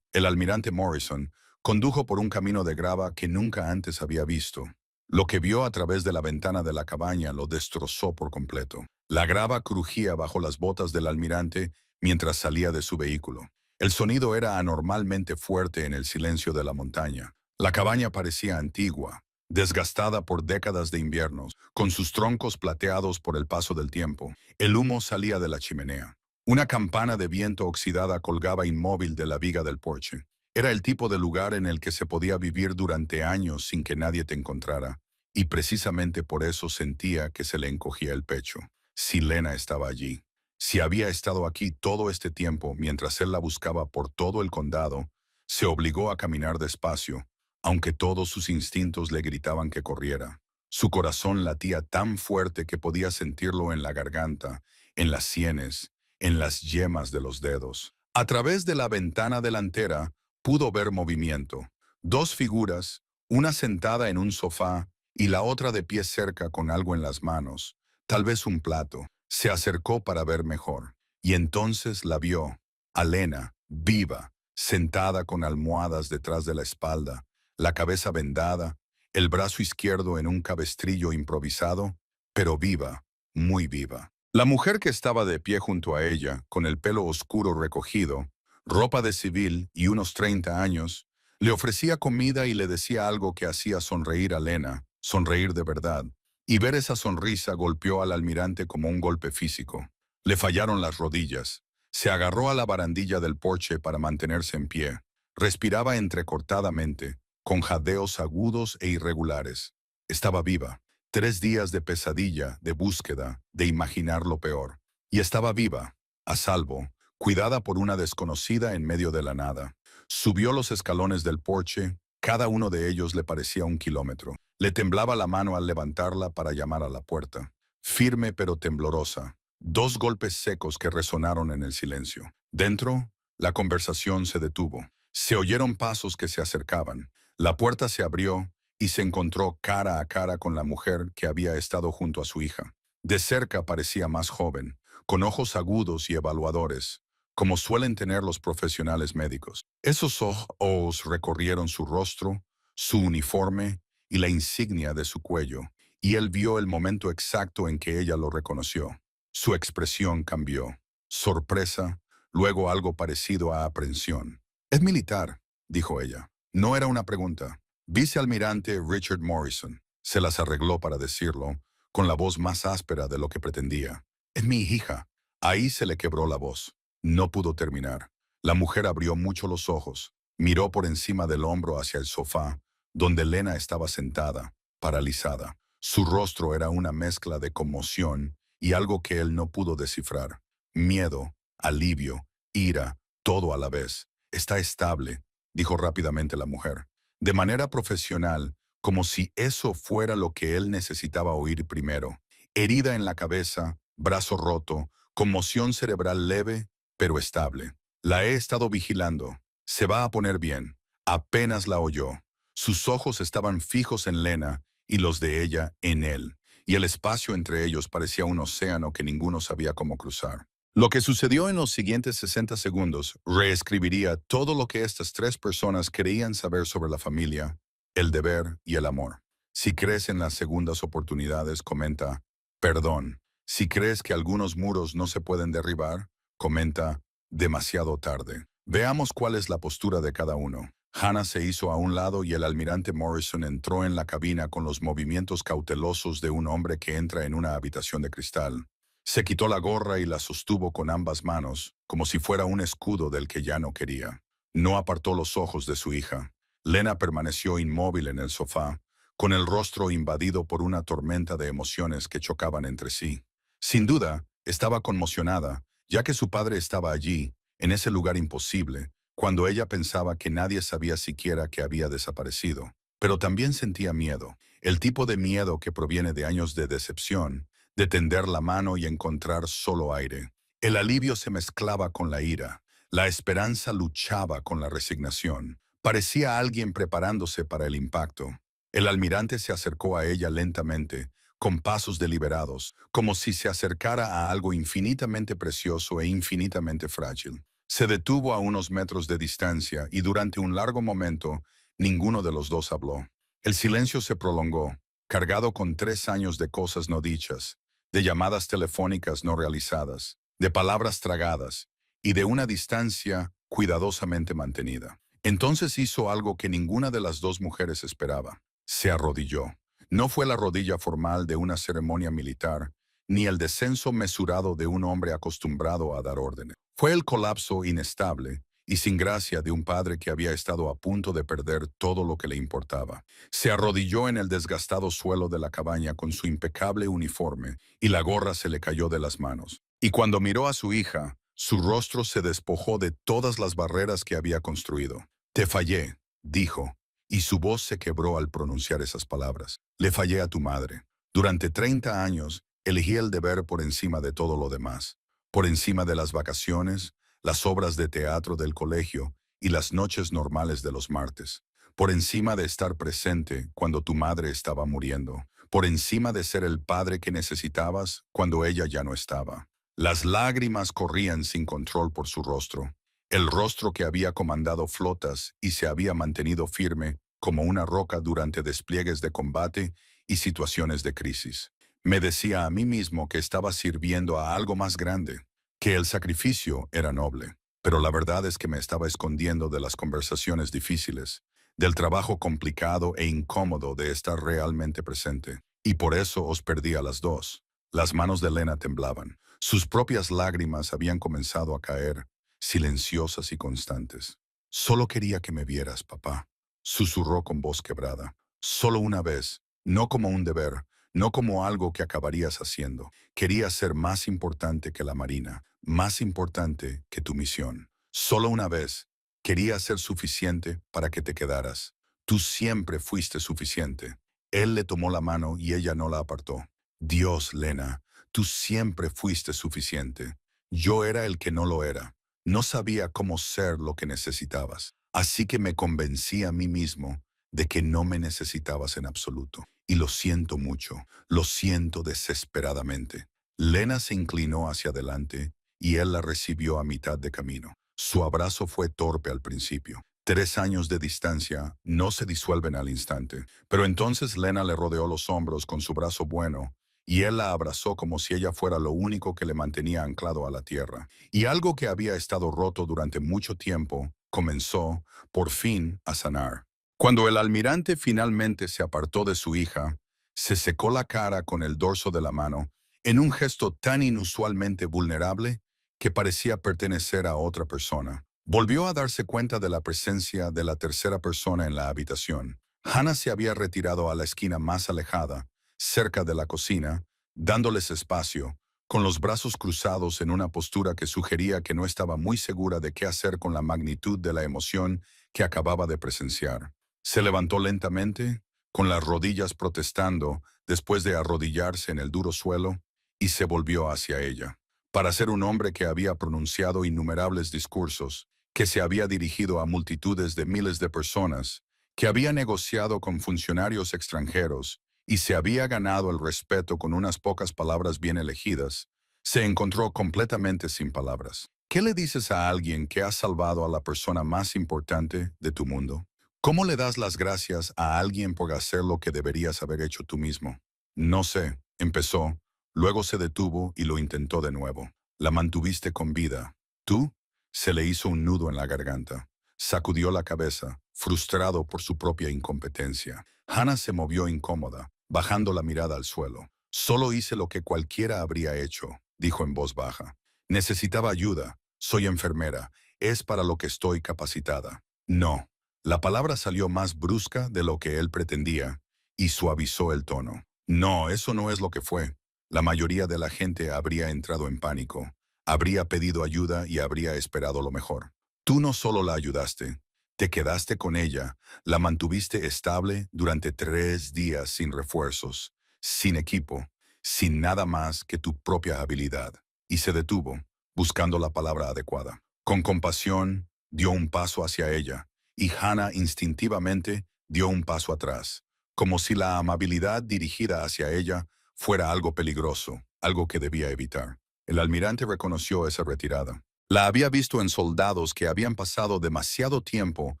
el almirante Morrison condujo por un camino de grava que nunca antes había visto. Lo que vio a través de la ventana de la cabaña lo destrozó por completo. La grava crujía bajo las botas del almirante mientras salía de su vehículo. El sonido era anormalmente fuerte en el silencio de la montaña. La cabaña parecía antigua, desgastada por décadas de inviernos, con sus troncos plateados por el paso del tiempo. El humo salía de la chimenea. Una campana de viento oxidada colgaba inmóvil de la viga del porche. Era el tipo de lugar en el que se podía vivir durante años sin que nadie te encontrara, y precisamente por eso sentía que se le encogía el pecho. Si Lena estaba allí, si había estado aquí todo este tiempo mientras él la buscaba por todo el condado, se obligó a caminar despacio, aunque todos sus instintos le gritaban que corriera. Su corazón latía tan fuerte que podía sentirlo en la garganta, en las sienes, en las yemas de los dedos. A través de la ventana delantera, pudo ver movimiento. Dos figuras, una sentada en un sofá y la otra de pie cerca con algo en las manos, tal vez un plato. Se acercó para ver mejor. Y entonces la vio, a Lena, viva, sentada con almohadas detrás de la espalda, la cabeza vendada, el brazo izquierdo en un cabestrillo improvisado, pero viva, muy viva. La mujer que estaba de pie junto a ella, con el pelo oscuro recogido, ropa de civil y unos 30 años, le ofrecía comida y le decía algo que hacía sonreír a Lena, sonreír de verdad, y ver esa sonrisa golpeó al almirante como un golpe físico. Le fallaron las rodillas. Se agarró a la barandilla del porche para mantenerse en pie. Respiraba entrecortadamente, con jadeos agudos e irregulares. Estaba viva. 3 días de pesadilla, de búsqueda, de imaginar lo peor. Y estaba viva, a salvo, cuidada por una desconocida en medio de la nada. Subió los escalones del porche, cada uno de ellos le parecía un kilómetro. Le temblaba la mano al levantarla para llamar a la puerta. Firme pero temblorosa. 2 golpes secos que resonaron en el silencio. Dentro, la conversación se detuvo. Se oyeron pasos que se acercaban. La puerta se abrió y se encontró cara a cara con la mujer que había estado junto a su hija. De cerca parecía más joven, con ojos agudos y evaluadores, como suelen tener los profesionales médicos. Esos ojos recorrieron su rostro, su uniforme y la insignia de su cuello, y él vio el momento exacto en que ella lo reconoció. Su expresión cambió. Sorpresa, luego algo parecido a aprensión. «Es militar», dijo ella. No era una pregunta. Vicealmirante Richard Morrison se las arregló para decirlo, con la voz más áspera de lo que pretendía. «Es mi hija». Ahí se le quebró la voz. No pudo terminar. La mujer abrió mucho los ojos, miró por encima del hombro hacia el sofá, donde Lena estaba sentada, paralizada. Su rostro era una mezcla de conmoción y algo que él no pudo descifrar. Miedo, alivio, ira, todo a la vez. «Está estable», dijo rápidamente la mujer, de manera profesional, como si eso fuera lo que él necesitaba oír primero. Herida en la cabeza, brazo roto, conmoción cerebral leve, pero estable. «La he estado vigilando. Se va a poner bien». Apenas la oyó. Sus ojos estaban fijos en Lena y los de ella en él, y el espacio entre ellos parecía un océano que ninguno sabía cómo cruzar. Lo que sucedió en los siguientes 60 segundos reescribiría todo lo que estas 3 personas creían saber sobre la familia, el deber y el amor. Si crees en las segundas oportunidades, comenta, perdón. Si crees que algunos muros no se pueden derribar, comenta, demasiado tarde. Veamos cuál es la postura de cada uno. Hannah se hizo a un lado y el almirante Morrison entró en la cabina con los movimientos cautelosos de un hombre que entra en una habitación de cristal. Se quitó la gorra y la sostuvo con ambas manos, como si fuera un escudo del que ya no quería. No apartó los ojos de su hija. Lena permaneció inmóvil en el sofá, con el rostro invadido por una tormenta de emociones que chocaban entre sí. Sin duda, estaba conmocionada, ya que su padre estaba allí, en ese lugar imposible, cuando ella pensaba que nadie sabía siquiera que había desaparecido. Pero también sentía miedo, el tipo de miedo que proviene de años de decepción, de tender la mano y encontrar solo aire. El alivio se mezclaba con la ira. La esperanza luchaba con la resignación. Parecía alguien preparándose para el impacto. El almirante se acercó a ella lentamente, con pasos deliberados, como si se acercara a algo infinitamente precioso e infinitamente frágil. Se detuvo a unos metros de distancia y durante un largo momento ninguno de los dos habló. El silencio se prolongó, cargado con 3 años de cosas no dichas, de llamadas telefónicas no realizadas, de palabras tragadas y de una distancia cuidadosamente mantenida. Entonces hizo algo que ninguna de las dos mujeres esperaba. Se arrodilló. No fue la rodilla formal de una ceremonia militar, ni el descenso mesurado de un hombre acostumbrado a dar órdenes. Fue el colapso inestable y sin gracia de un padre que había estado a punto de perder todo lo que le importaba. Se arrodilló en el desgastado suelo de la cabaña con su impecable uniforme y la gorra se le cayó de las manos. Y cuando miró a su hija, su rostro se despojó de todas las barreras que había construido. «Te fallé», dijo, y su voz se quebró al pronunciar esas palabras. «Le fallé a tu madre. Durante 30 años, elegí el deber por encima de todo lo demás, por encima de las vacaciones, las obras de teatro del colegio y las noches normales de los martes, por encima de estar presente cuando tu madre estaba muriendo, por encima de ser el padre que necesitabas cuando ella ya no estaba. Las lágrimas corrían sin control por su rostro, el rostro que había comandado flotas y se había mantenido firme como una roca durante despliegues de combate y situaciones de crisis. Me decía a mí mismo que estaba sirviendo a algo más grande, que el sacrificio era noble, pero la verdad es que me estaba escondiendo de las conversaciones difíciles, del trabajo complicado e incómodo de estar realmente presente. Y por eso os perdí a las dos. Las manos de Lena temblaban. Sus propias lágrimas habían comenzado a caer, silenciosas y constantes. Solo quería que me vieras, papá, susurró con voz quebrada. Solo una vez, no como un deber, no como algo que acabarías haciendo. Quería ser más importante que la Marina, más importante que tu misión. Solo una vez, quería ser suficiente para que te quedaras. Tú siempre fuiste suficiente. Él le tomó la mano y ella no la apartó. Dios, Lena, tú siempre fuiste suficiente. Yo era el que no lo era. No sabía cómo ser lo que necesitabas. Así que me convencí a mí mismo de que no me necesitabas en absoluto. Y lo siento mucho, lo siento desesperadamente. Lena se inclinó hacia adelante y él la recibió a mitad de camino. Su abrazo fue torpe al principio. 3 años de distancia no se disuelven al instante. Pero entonces Lena le rodeó los hombros con su brazo bueno y él la abrazó como si ella fuera lo único que le mantenía anclado a la tierra. Y algo que había estado roto durante mucho tiempo comenzó, por fin, a sanar. Cuando el almirante finalmente se apartó de su hija, se secó la cara con el dorso de la mano en un gesto tan inusualmente vulnerable que parecía pertenecer a otra persona. Volvió a darse cuenta de la presencia de la tercera persona en la habitación. Hannah se había retirado a la esquina más alejada, cerca de la cocina, dándoles espacio, con los brazos cruzados en una postura que sugería que no estaba muy segura de qué hacer con la magnitud de la emoción que acababa de presenciar. Se levantó lentamente, con las rodillas protestando después de arrodillarse en el duro suelo, y se volvió hacia ella. Para ser un hombre que había pronunciado innumerables discursos, que se había dirigido a multitudes de miles de personas, que había negociado con funcionarios extranjeros y se había ganado el respeto con unas pocas palabras bien elegidas, se encontró completamente sin palabras. ¿Qué le dices a alguien que ha salvado a la persona más importante de tu mundo? ¿Cómo le das las gracias a alguien por hacer lo que deberías haber hecho tú mismo? No sé, empezó, luego se detuvo y lo intentó de nuevo. La mantuviste con vida. ¿Tú? Se le hizo un nudo en la garganta. Sacudió la cabeza, frustrado por su propia incompetencia. Hannah se movió incómoda, bajando la mirada al suelo. Solo hice lo que cualquiera habría hecho, dijo en voz baja. Necesitaba ayuda. Soy enfermera. Es para lo que estoy capacitada. No. La palabra salió más brusca de lo que él pretendía y suavizó el tono. No, eso no es lo que fue. La mayoría de la gente habría entrado en pánico, habría pedido ayuda y habría esperado lo mejor. Tú no solo la ayudaste, te quedaste con ella, la mantuviste estable durante 3 días sin refuerzos, sin equipo, sin nada más que tu propia habilidad. Y se detuvo, buscando la palabra adecuada. Con compasión, dio un paso hacia ella, y Hannah instintivamente dio un paso atrás, como si la amabilidad dirigida hacia ella fuera algo peligroso, algo que debía evitar. El almirante reconoció esa retirada. La había visto en soldados que habían pasado demasiado tiempo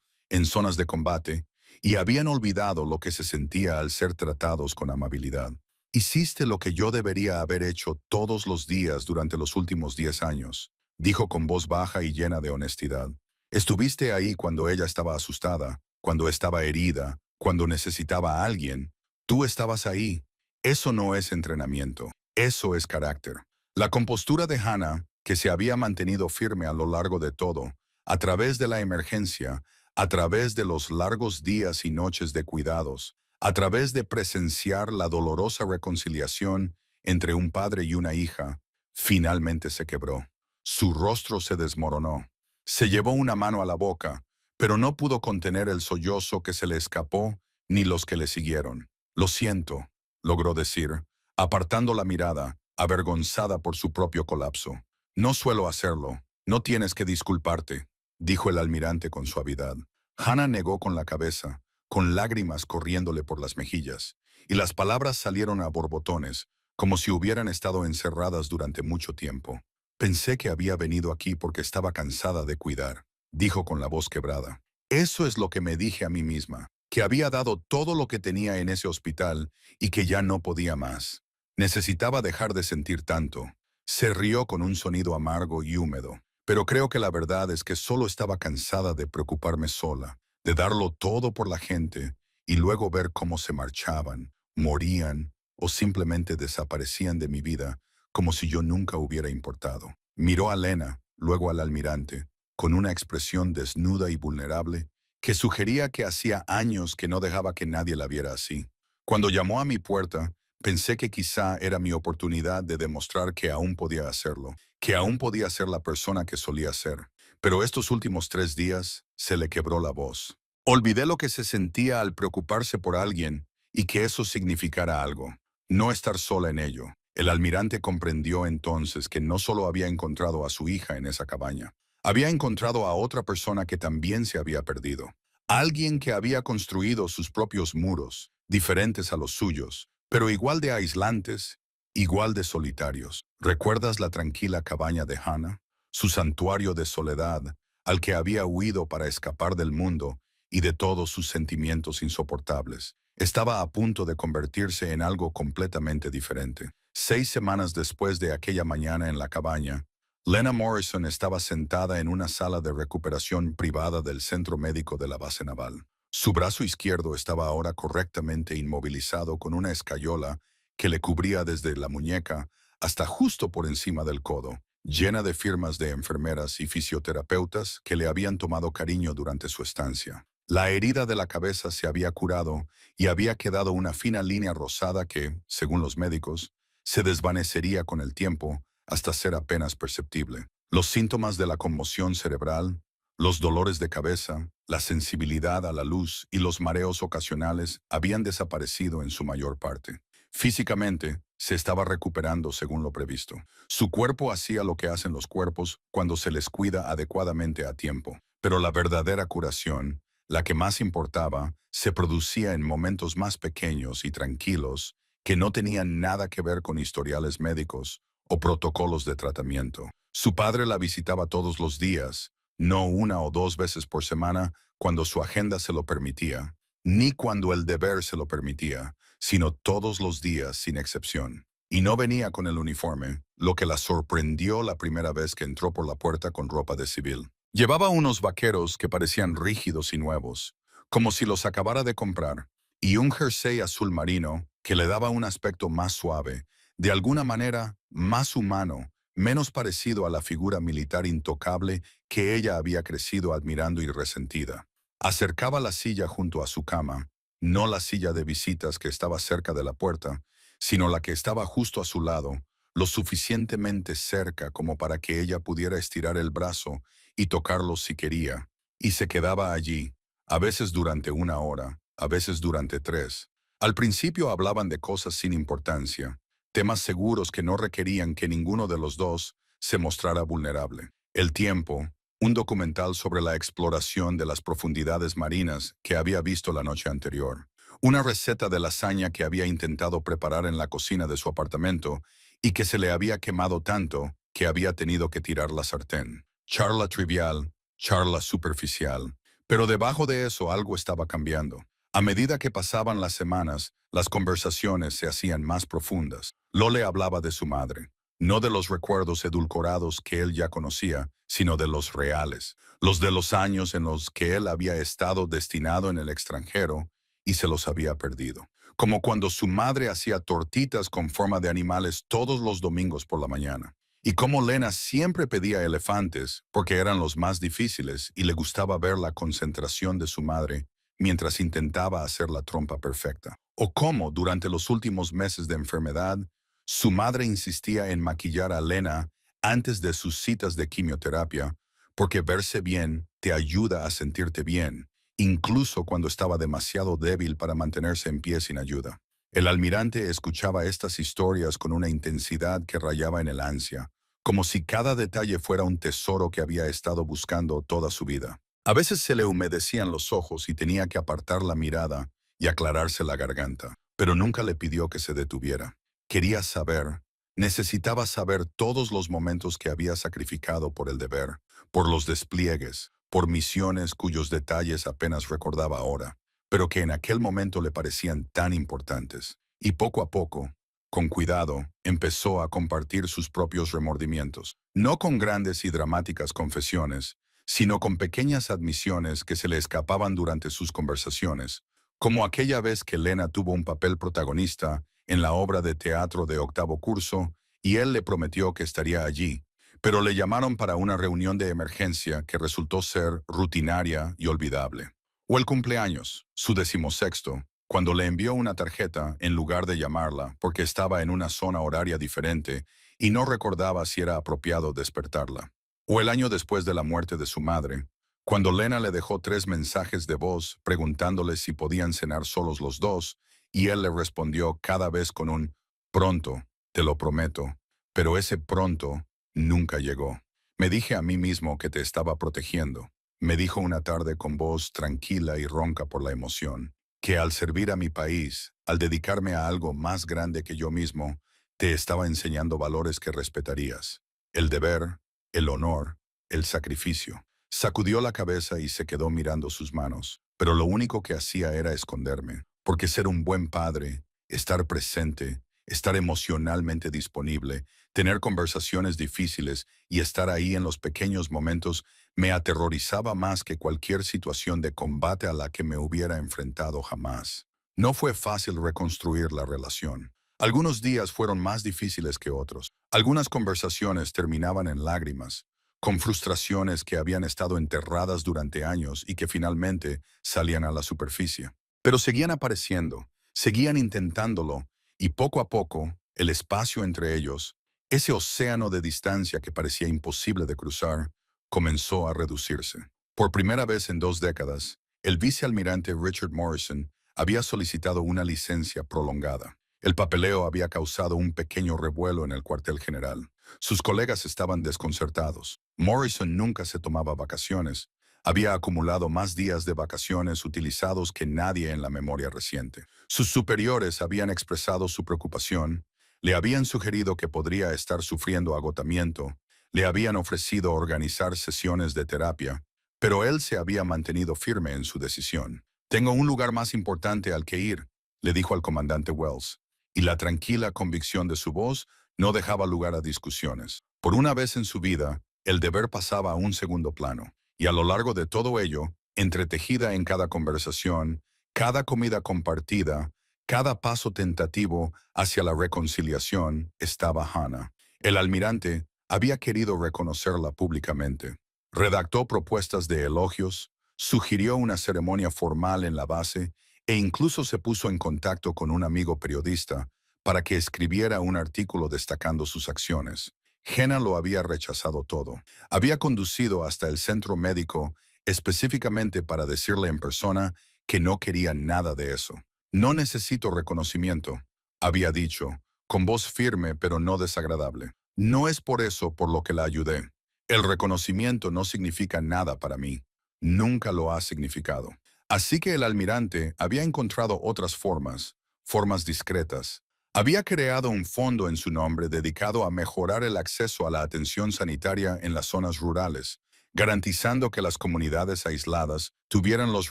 en zonas de combate y habían olvidado lo que se sentía al ser tratados con amabilidad. Hiciste lo que yo debería haber hecho todos los días durante los últimos 10 años, dijo con voz baja y llena de honestidad. Estuviste ahí cuando ella estaba asustada, cuando estaba herida, cuando necesitaba a alguien. Tú estabas ahí. Eso no es entrenamiento, eso es carácter. La compostura de Hannah, que se había mantenido firme a lo largo de todo, a través de la emergencia, a través de los largos días y noches de cuidados, a través de presenciar la dolorosa reconciliación entre un padre y una hija, finalmente se quebró. Su rostro se desmoronó. Se llevó una mano a la boca, pero no pudo contener el sollozo que se le escapó ni los que le siguieron. Lo siento, logró decir, apartando la mirada, avergonzada por su propio colapso. No suelo hacerlo. No tienes que disculparte. dijo el almirante con suavidad. Hannah negó con la cabeza, con lágrimas corriéndole por las mejillas, y las palabras salieron a borbotones, como si hubieran estado encerradas durante mucho tiempo. Pensé que había venido aquí porque estaba cansada de cuidar, dijo con la voz quebrada. Eso es lo que me dije a mí misma, que había dado todo lo que tenía en ese hospital y que ya no podía más. Necesitaba dejar de sentir tanto. Se rió con un sonido amargo y húmedo. Pero creo que la verdad es que solo estaba cansada de preocuparme sola, de darlo todo por la gente y luego ver cómo se marchaban, morían o simplemente desaparecían de mi vida como si yo nunca hubiera importado. Miró a Lena, luego al almirante, con una expresión desnuda y vulnerable que sugería que hacía años que no dejaba que nadie la viera así. Cuando llamó a mi puerta, pensé que quizá era mi oportunidad de demostrar que aún podía hacerlo, que aún podía ser la persona que solía ser. Pero estos últimos 3 días se le quebró la voz. Olvidé lo que se sentía al preocuparse por alguien y que eso significara algo. No estar sola en ello. El almirante comprendió entonces que no solo había encontrado a su hija en esa cabaña, había encontrado a otra persona que también se había perdido. Alguien que había construido sus propios muros, diferentes a los suyos, pero igual de aislantes, igual de solitarios. ¿Recuerdas la tranquila cabaña de Hannah? Su santuario de soledad, al que había huido para escapar del mundo y de todos sus sentimientos insoportables. Estaba a punto de convertirse en algo completamente diferente. 6 semanas después de aquella mañana en la cabaña, Lena Morrison estaba sentada en una sala de recuperación privada del centro médico de la base naval. Su brazo izquierdo estaba ahora correctamente inmovilizado con una escayola que le cubría desde la muñeca hasta justo por encima del codo, llena de firmas de enfermeras y fisioterapeutas que le habían tomado cariño durante su estancia. La herida de la cabeza se había curado y había quedado una fina línea rosada que, según los médicos, se desvanecería con el tiempo hasta ser apenas perceptible. Los síntomas de la conmoción cerebral, los dolores de cabeza, la sensibilidad a la luz y los mareos ocasionales habían desaparecido en su mayor parte. Físicamente, se estaba recuperando según lo previsto. Su cuerpo hacía lo que hacen los cuerpos cuando se les cuida adecuadamente a tiempo. Pero la verdadera curación, la que más importaba, se producía en momentos más pequeños y tranquilos que no tenían nada que ver con historiales médicos o protocolos de tratamiento. Su padre la visitaba todos los días, no 1 o 2 veces por semana cuando su agenda se lo permitía, ni cuando el deber se lo permitía, sino todos los días sin excepción. Y no venía con el uniforme, lo que la sorprendió la primera vez que entró por la puerta con ropa de civil. Llevaba unos vaqueros que parecían rígidos y nuevos, como si los acabara de comprar, y un jersey azul marino que le daba un aspecto más suave, de alguna manera más humano, menos parecido a la figura militar intocable que ella había crecido admirando y resentida. Acercaba la silla junto a su cama, no la silla de visitas que estaba cerca de la puerta, sino la que estaba justo a su lado, lo suficientemente cerca como para que ella pudiera estirar el brazo y tocarlo si quería, y se quedaba allí, a veces durante 1 hora, a veces durante 3. Al principio hablaban de cosas sin importancia, temas seguros que no requerían que ninguno de los dos se mostrara vulnerable. El tiempo, un documental sobre la exploración de las profundidades marinas que había visto la noche anterior, una receta de lasaña que había intentado preparar en la cocina de su apartamento y que se le había quemado tanto que había tenido que tirar la sartén. Charla trivial, charla superficial, pero debajo de eso algo estaba cambiando. A medida que pasaban las semanas, las conversaciones se hacían más profundas. Lole hablaba de su madre, no de los recuerdos edulcorados que él ya conocía, sino de los reales, los de los años en los que él había estado destinado en el extranjero y se los había perdido. Como cuando su madre hacía tortitas con forma de animales todos los domingos por la mañana. Y como Lena siempre pedía elefantes porque eran los más difíciles y le gustaba ver la concentración de su madre mientras intentaba hacer la trompa perfecta. O cómo, durante los últimos meses de enfermedad, su madre insistía en maquillar a Lena antes de sus citas de quimioterapia, porque verse bien te ayuda a sentirte bien, incluso cuando estaba demasiado débil para mantenerse en pie sin ayuda. El almirante escuchaba estas historias con una intensidad que rayaba en el ansia, como si cada detalle fuera un tesoro que había estado buscando toda su vida. A veces se le humedecían los ojos y tenía que apartar la mirada y aclararse la garganta, pero nunca le pidió que se detuviera. Quería saber, necesitaba saber todos los momentos que había sacrificado por el deber, por los despliegues, por misiones cuyos detalles apenas recordaba ahora, pero que en aquel momento le parecían tan importantes. Y poco a poco, con cuidado, empezó a compartir sus propios remordimientos, no con grandes y dramáticas confesiones, sino con pequeñas admisiones que se le escapaban durante sus conversaciones, como aquella vez que Lena tuvo un papel protagonista en la obra de teatro de octavo curso y él le prometió que estaría allí, pero le llamaron para una reunión de emergencia que resultó ser rutinaria y olvidable. O el cumpleaños, su 16º, cuando le envió una tarjeta en lugar de llamarla porque estaba en una zona horaria diferente y no recordaba si era apropiado despertarla. O el año después de la muerte de su madre, cuando Lena le dejó 3 mensajes de voz preguntándole si podían cenar solos los dos, y él le respondió cada vez con un pronto, te lo prometo, pero ese pronto nunca llegó. Me dije a mí mismo que te estaba protegiendo, me dijo una tarde con voz tranquila y ronca por la emoción, que al servir a mi país, al dedicarme a algo más grande que yo mismo, te estaba enseñando valores que respetarías. El deber, el honor, el sacrificio. Sacudió la cabeza y se quedó mirando sus manos, pero lo único que hacía era esconderme, porque ser un buen padre, estar presente, estar emocionalmente disponible, tener conversaciones difíciles y estar ahí en los pequeños momentos me aterrorizaba más que cualquier situación de combate a la que me hubiera enfrentado jamás. No fue fácil reconstruir la relación. Algunos días fueron más difíciles que otros. Algunas conversaciones terminaban en lágrimas, con frustraciones que habían estado enterradas durante años y que finalmente salían a la superficie. Pero seguían apareciendo, seguían intentándolo, y poco a poco, el espacio entre ellos, ese océano de distancia que parecía imposible de cruzar, comenzó a reducirse. Por primera vez en 2 décadas, el vicealmirante Richard Morrison había solicitado una licencia prolongada. El papeleo había causado un pequeño revuelo en el cuartel general. Sus colegas estaban desconcertados. Morrison nunca se tomaba vacaciones. Había acumulado más días de vacaciones utilizados que nadie en la memoria reciente. Sus superiores habían expresado su preocupación, le habían sugerido que podría estar sufriendo agotamiento, le habían ofrecido organizar sesiones de terapia, pero él se había mantenido firme en su decisión. Tengo un lugar más importante al que ir, le dijo al comandante Wells, y la tranquila convicción de su voz no dejaba lugar a discusiones. Por una vez en su vida, el deber pasaba a un segundo plano, y a lo largo de todo ello, entretejida en cada conversación, cada comida compartida, cada paso tentativo hacia la reconciliación, estaba Hannah. El almirante había querido reconocerla públicamente. Redactó propuestas de elogios, sugirió una ceremonia formal en la base e incluso se puso en contacto con un amigo periodista para que escribiera un artículo destacando sus acciones. Hannah lo había rechazado todo. Había conducido hasta el centro médico específicamente para decirle en persona que no quería nada de eso. No necesito reconocimiento, había dicho, con voz firme pero no desagradable. No es por eso por lo que la ayudé. El reconocimiento no significa nada para mí. Nunca lo ha significado. Así que el almirante había encontrado otras formas, formas discretas. Había creado un fondo en su nombre dedicado a mejorar el acceso a la atención sanitaria en las zonas rurales, garantizando que las comunidades aisladas tuvieran los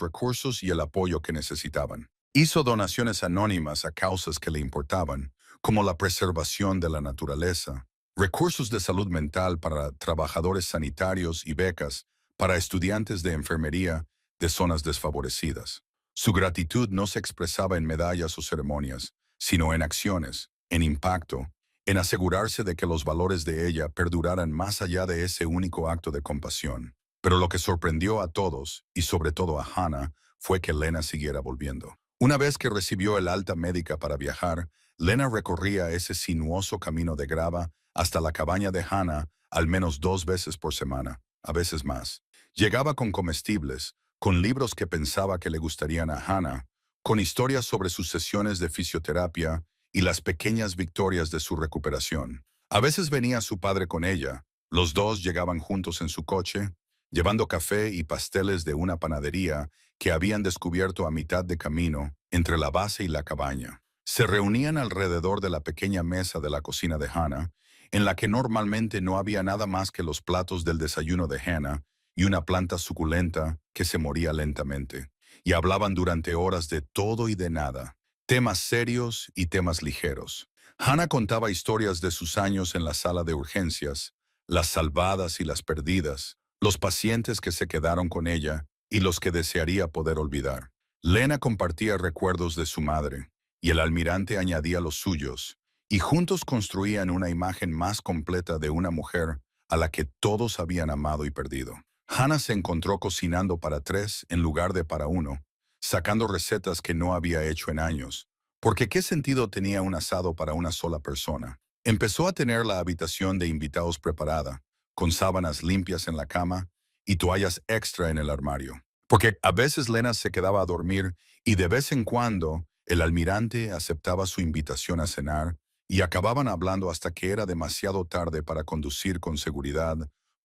recursos y el apoyo que necesitaban. Hizo donaciones anónimas a causas que le importaban, como la preservación de la naturaleza, recursos de salud mental para trabajadores sanitarios y becas para estudiantes de enfermería de zonas desfavorecidas. Su gratitud no se expresaba en medallas o ceremonias, sino en acciones, en impacto, en asegurarse de que los valores de ella perduraran más allá de ese único acto de compasión. Pero lo que sorprendió a todos, y sobre todo a Hannah, fue que Lena siguiera volviendo. Una vez que recibió el alta médica para viajar, Lena recorría ese sinuoso camino de grava hasta la cabaña de Hannah al menos 2 veces por semana, a veces más. Llegaba con comestibles, con libros que pensaba que le gustarían a Hannah, con historias sobre sus sesiones de fisioterapia y las pequeñas victorias de su recuperación. A veces venía su padre con ella. Los dos llegaban juntos en su coche, llevando café y pasteles de una panadería que habían descubierto a mitad de camino entre la base y la cabaña. Se reunían alrededor de la pequeña mesa de la cocina de Hannah, en la que normalmente no había nada más que los platos del desayuno de Hannah y una planta suculenta que se moría lentamente. Y hablaban durante horas de todo y de nada, temas serios y temas ligeros. Hannah contaba historias de sus años en la sala de urgencias, las salvadas y las perdidas, los pacientes que se quedaron con ella y los que desearía poder olvidar. Lena compartía recuerdos de su madre, y el almirante añadía los suyos, y juntos construían una imagen más completa de una mujer a la que todos habían amado y perdido. Hannah se encontró cocinando para tres en lugar de para uno, sacando recetas que no había hecho en años, porque ¿qué sentido tenía un asado para una sola persona? Empezó a tener la habitación de invitados preparada, con sábanas limpias en la cama y toallas extra en el armario. Porque a veces Lena se quedaba a dormir y de vez en cuando el almirante aceptaba su invitación a cenar y acababan hablando hasta que era demasiado tarde para conducir con seguridad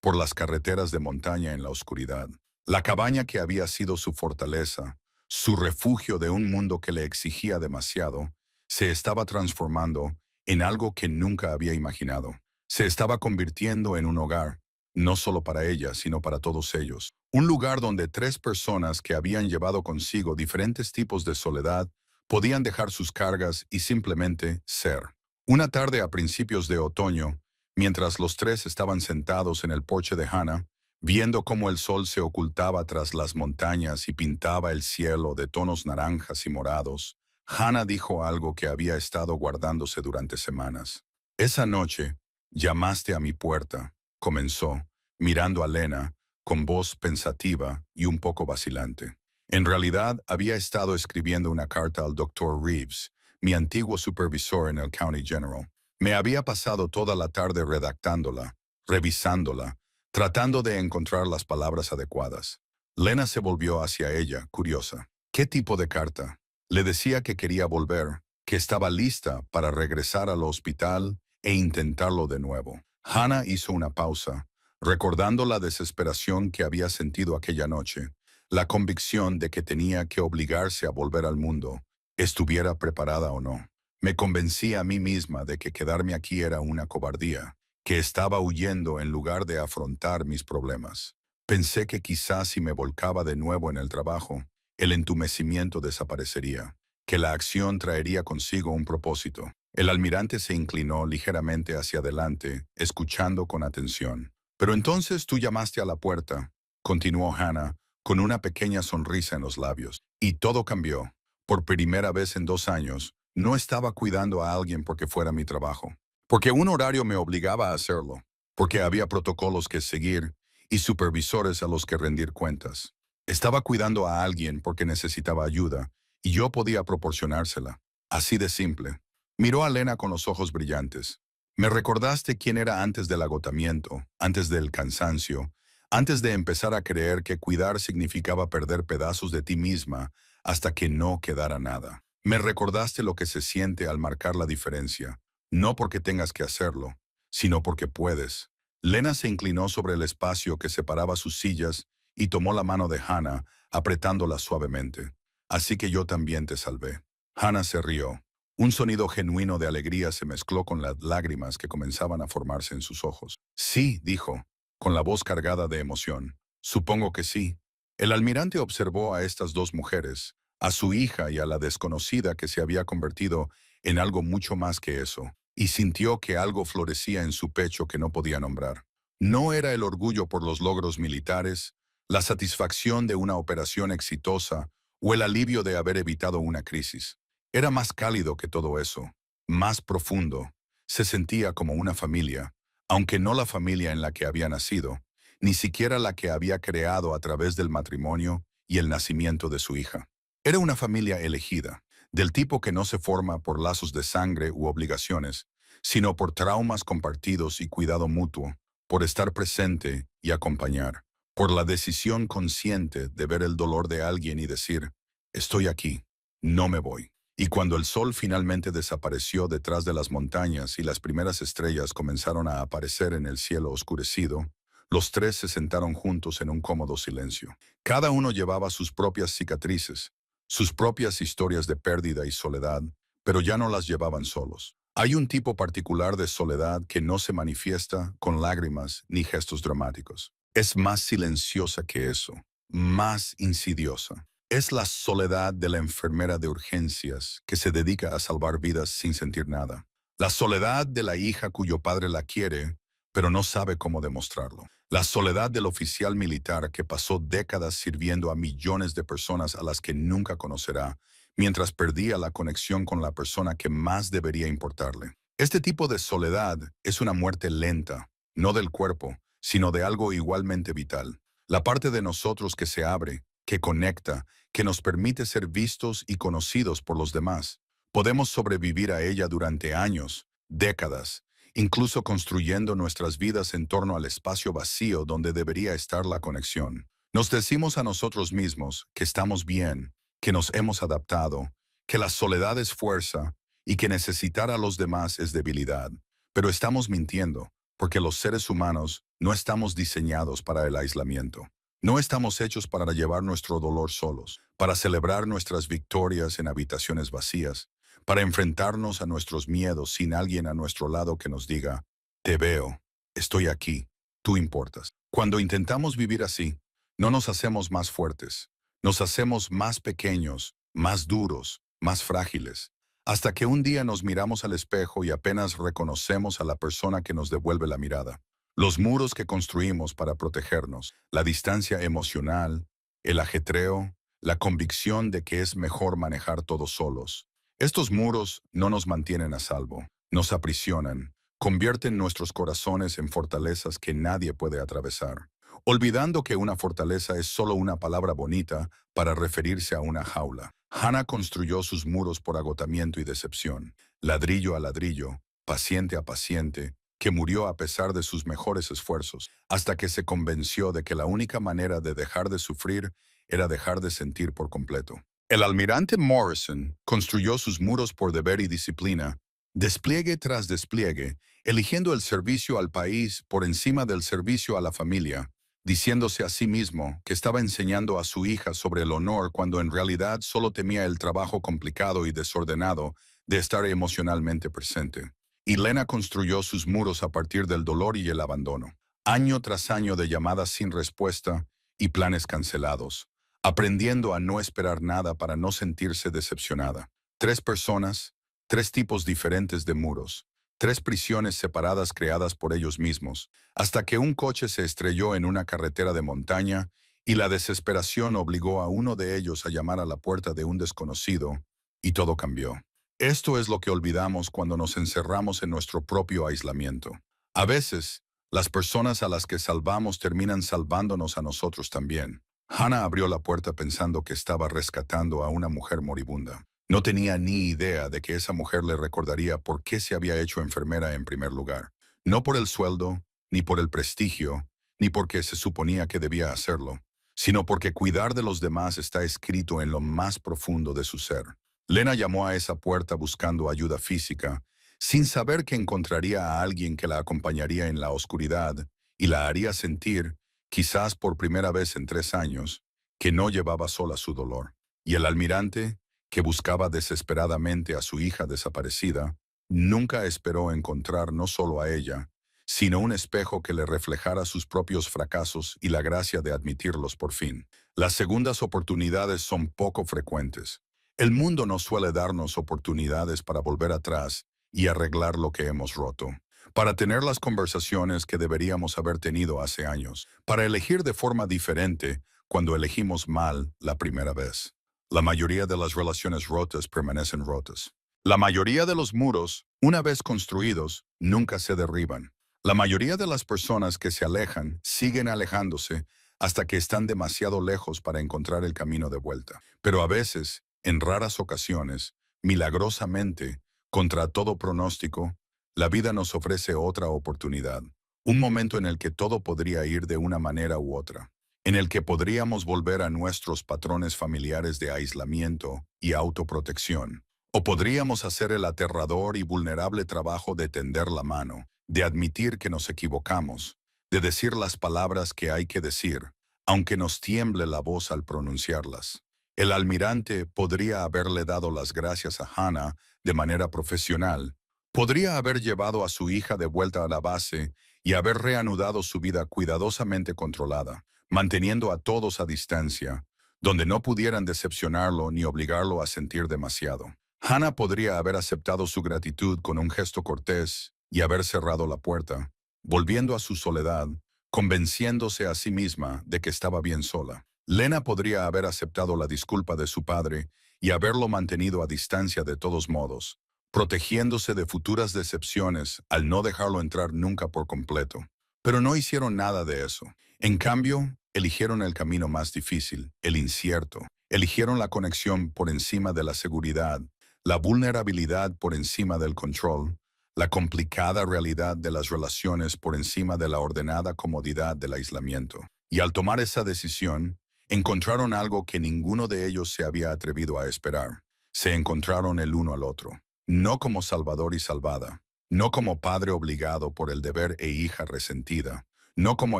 por las carreteras de montaña en la oscuridad. La cabaña que había sido su fortaleza, su refugio de un mundo que le exigía demasiado, se estaba transformando en algo que nunca había imaginado. Se estaba convirtiendo en un hogar, no solo para ella, sino para todos ellos. Un lugar donde tres personas que habían llevado consigo diferentes tipos de soledad podían dejar sus cargas y simplemente ser. Una tarde a principios de otoño, mientras los tres estaban sentados en el porche de Hannah, viendo cómo el sol se ocultaba tras las montañas y pintaba el cielo de tonos naranjas y morados, Hannah dijo algo que había estado guardándose durante semanas. Esa noche, llamaste a mi puerta, comenzó, mirando a Lena, con voz pensativa y un poco vacilante. En realidad, había estado escribiendo una carta al doctor Reeves, mi antiguo supervisor en el County General. Me había pasado toda la tarde redactándola, revisándola, tratando de encontrar las palabras adecuadas. Lena se volvió hacia ella, curiosa. ¿Qué tipo de carta? Le decía que quería volver, que estaba lista para regresar al hospital e intentarlo de nuevo. Hannah hizo una pausa, recordando la desesperación que había sentido aquella noche, la convicción de que tenía que obligarse a volver al mundo, estuviera preparada o no. Me convencí a mí misma de que quedarme aquí era una cobardía, que estaba huyendo en lugar de afrontar mis problemas. Pensé que quizás si me volcaba de nuevo en el trabajo, el entumecimiento desaparecería, que la acción traería consigo un propósito. El almirante se inclinó ligeramente hacia adelante, escuchando con atención. Pero entonces tú llamaste a la puerta, continuó Hannah, con una pequeña sonrisa en los labios, y todo cambió. Por primera vez en 2 años, no estaba cuidando a alguien porque fuera mi trabajo, porque un horario me obligaba a hacerlo, porque había protocolos que seguir y supervisores a los que rendir cuentas. Estaba cuidando a alguien porque necesitaba ayuda y yo podía proporcionársela. Así de simple. Miró a Lena con los ojos brillantes. Me recordaste quién era antes del agotamiento, antes del cansancio, antes de empezar a creer que cuidar significaba perder pedazos de ti misma hasta que no quedara nada. Me recordaste lo que se siente al marcar la diferencia, no porque tengas que hacerlo, sino porque puedes. Lena se inclinó sobre el espacio que separaba sus sillas y tomó la mano de Hannah, apretándola suavemente. Así que yo también te salvé. Hannah se rió. Un sonido genuino de alegría se mezcló con las lágrimas que comenzaban a formarse en sus ojos. Sí, dijo, con la voz cargada de emoción. Supongo que sí. El almirante observó a estas dos mujeres, a su hija y a la desconocida que se había convertido en algo mucho más que eso, y sintió que algo florecía en su pecho que no podía nombrar. No era el orgullo por los logros militares, la satisfacción de una operación exitosa o el alivio de haber evitado una crisis. Era más cálido que todo eso, más profundo. Se sentía como una familia, aunque no la familia en la que había nacido, ni siquiera la que había creado a través del matrimonio y el nacimiento de su hija. Era una familia elegida, del tipo que no se forma por lazos de sangre u obligaciones, sino por traumas compartidos y cuidado mutuo, por estar presente y acompañar, por la decisión consciente de ver el dolor de alguien y decir, estoy aquí, no me voy. Y cuando el sol finalmente desapareció detrás de las montañas y las primeras estrellas comenzaron a aparecer en el cielo oscurecido, los tres se sentaron juntos en un cómodo silencio. Cada uno llevaba sus propias cicatrices, sus propias historias de pérdida y soledad, pero ya no las llevaban solos. Hay un tipo particular de soledad que no se manifiesta con lágrimas ni gestos dramáticos. Es más silenciosa que eso, más insidiosa. Es la soledad de la enfermera de urgencias que se dedica a salvar vidas sin sentir nada. La soledad de la hija cuyo padre la quiere, pero no sabe cómo demostrarlo. La soledad del oficial militar que pasó décadas sirviendo a millones de personas a las que nunca conocerá, mientras perdía la conexión con la persona que más debería importarle. Este tipo de soledad es una muerte lenta, no del cuerpo, sino de algo igualmente vital. La parte de nosotros que se abre, que conecta, que nos permite ser vistos y conocidos por los demás. Podemos sobrevivir a ella durante años, décadas, incluso construyendo nuestras vidas en torno al espacio vacío donde debería estar la conexión. Nos decimos a nosotros mismos que estamos bien, que nos hemos adaptado, que la soledad es fuerza y que necesitar a los demás es debilidad. Pero estamos mintiendo, porque los seres humanos no estamos diseñados para el aislamiento. No estamos hechos para llevar nuestro dolor solos, para celebrar nuestras victorias en habitaciones vacías, para enfrentarnos a nuestros miedos sin alguien a nuestro lado que nos diga, te veo, estoy aquí, tú importas. Cuando intentamos vivir así, no nos hacemos más fuertes, nos hacemos más pequeños, más duros, más frágiles, hasta que un día nos miramos al espejo y apenas reconocemos a la persona que nos devuelve la mirada. Los muros que construimos para protegernos, la distancia emocional, el ajetreo, la convicción de que es mejor manejar todo solos. Estos muros no nos mantienen a salvo, nos aprisionan, convierten nuestros corazones en fortalezas que nadie puede atravesar, olvidando que una fortaleza es solo una palabra bonita para referirse a una jaula. Hannah construyó sus muros por agotamiento y decepción, ladrillo a ladrillo, paciente a paciente, que murió a pesar de sus mejores esfuerzos, hasta que se convenció de que la única manera de dejar de sufrir era dejar de sentir por completo. El almirante Morrison construyó sus muros por deber y disciplina, despliegue tras despliegue, eligiendo el servicio al país por encima del servicio a la familia, diciéndose a sí mismo que estaba enseñando a su hija sobre el honor cuando en realidad solo temía el trabajo complicado y desordenado de estar emocionalmente presente. Y Lena construyó sus muros a partir del dolor y el abandono, año tras año de llamadas sin respuesta y planes cancelados, aprendiendo a no esperar nada para no sentirse decepcionada. Tres personas, tres tipos diferentes de muros, tres prisiones separadas creadas por ellos mismos, hasta que un coche se estrelló en una carretera de montaña y la desesperación obligó a uno de ellos a llamar a la puerta de un desconocido, y todo cambió. Esto es lo que olvidamos cuando nos encerramos en nuestro propio aislamiento. A veces, las personas a las que salvamos terminan salvándonos a nosotros también. Hannah abrió la puerta pensando que estaba rescatando a una mujer moribunda. No tenía ni idea de que esa mujer le recordaría por qué se había hecho enfermera en primer lugar. No por el sueldo, ni por el prestigio, ni porque se suponía que debía hacerlo, sino porque cuidar de los demás está escrito en lo más profundo de su ser. Lena llamó a esa puerta buscando ayuda física, sin saber que encontraría a alguien que la acompañaría en la oscuridad y la haría sentir, quizás por primera vez en 3 años, que no llevaba sola su dolor. Y el almirante, que buscaba desesperadamente a su hija desaparecida, nunca esperó encontrar no solo a ella, sino un espejo que le reflejara sus propios fracasos y la gracia de admitirlos por fin. Las segundas oportunidades son poco frecuentes. El mundo no suele darnos oportunidades para volver atrás y arreglar lo que hemos roto, para tener las conversaciones que deberíamos haber tenido hace años, para elegir de forma diferente cuando elegimos mal la primera vez. La mayoría de las relaciones rotas permanecen rotas. La mayoría de los muros, una vez construidos, nunca se derriban. La mayoría de las personas que se alejan siguen alejándose hasta que están demasiado lejos para encontrar el camino de vuelta. Pero a veces, en raras ocasiones, milagrosamente, contra todo pronóstico, la vida nos ofrece otra oportunidad, un momento en el que todo podría ir de una manera u otra, en el que podríamos volver a nuestros patrones familiares de aislamiento y autoprotección, O podríamos hacer el aterrador y vulnerable trabajo de tender la mano, de admitir que nos equivocamos, de decir las palabras que hay que decir, aunque nos tiemble la voz al pronunciarlas. El almirante podría haberle dado las gracias a Hannah de manera profesional, podría haber llevado a su hija de vuelta a la base y haber reanudado su vida cuidadosamente controlada, manteniendo a todos a distancia, donde no pudieran decepcionarlo ni obligarlo a sentir demasiado. Hannah podría haber aceptado su gratitud con un gesto cortés y haber cerrado la puerta, volviendo a su soledad, convenciéndose a sí misma de que estaba bien sola. Lena podría haber aceptado la disculpa de su padre y haberlo mantenido a distancia de todos modos, protegiéndose de futuras decepciones al no dejarlo entrar nunca por completo. Pero no hicieron nada de eso. En cambio, eligieron el camino más difícil, el incierto. Eligieron la conexión por encima de la seguridad, la vulnerabilidad por encima del control, la complicada realidad de las relaciones por encima de la ordenada comodidad del aislamiento. Y al tomar esa decisión, encontraron algo que ninguno de ellos se había atrevido a esperar. Se encontraron el uno al otro, no como salvador y salvada, no como padre obligado por el deber e hija resentida, no como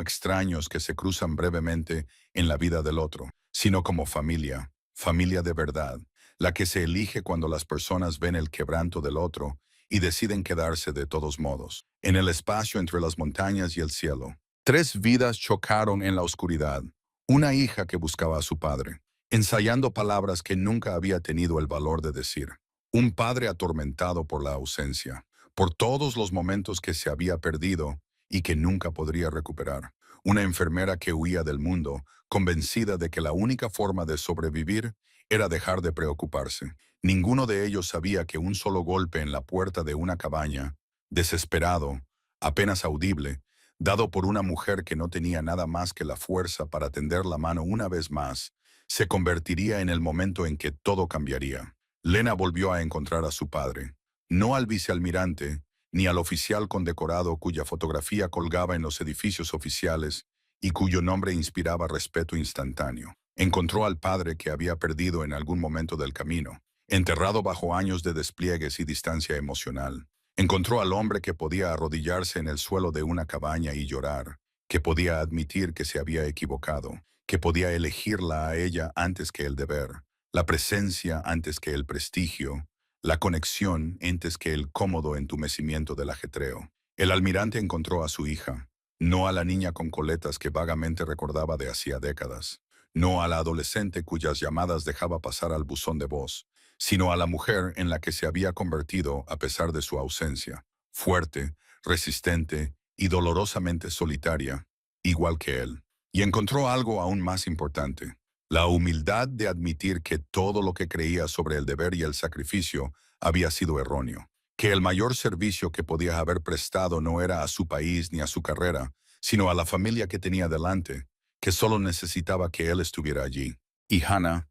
extraños que se cruzan brevemente en la vida del otro, sino como familia, familia de verdad, la que se elige cuando las personas ven el quebranto del otro y deciden quedarse de todos modos. En el espacio entre las montañas y el cielo, tres vidas chocaron en la oscuridad. Una hija que buscaba a su padre, ensayando palabras que nunca había tenido el valor de decir. Un padre atormentado por la ausencia, por todos los momentos que se había perdido y que nunca podría recuperar. Una enfermera que huía del mundo, convencida de que la única forma de sobrevivir era dejar de preocuparse. Ninguno de ellos sabía que un solo golpe en la puerta de una cabaña, desesperado, apenas audible, dado por una mujer que no tenía nada más que la fuerza para tender la mano una vez más, se convertiría en el momento en que todo cambiaría. Lena volvió a encontrar a su padre, no al vicealmirante, ni al oficial condecorado cuya fotografía colgaba en los edificios oficiales y cuyo nombre inspiraba respeto instantáneo. Encontró al padre que había perdido en algún momento del camino, enterrado bajo años de despliegues y distancia emocional. Encontró al hombre que podía arrodillarse en el suelo de una cabaña y llorar, que podía admitir que se había equivocado, que podía elegirla a ella antes que el deber, la presencia antes que el prestigio, la conexión antes que el cómodo entumecimiento del ajetreo. El almirante encontró a su hija, no a la niña con coletas que vagamente recordaba de hacía décadas, no a la adolescente cuyas llamadas dejaba pasar al buzón de voz, sino a la mujer en la que se había convertido a pesar de su ausencia, fuerte, resistente y dolorosamente solitaria, igual que él. Y encontró algo aún más importante, la humildad de admitir que todo lo que creía sobre el deber y el sacrificio había sido erróneo, que el mayor servicio que podía haber prestado no era a su país ni a su carrera, sino a la familia que tenía delante, que solo necesitaba que él estuviera allí. Y Hannah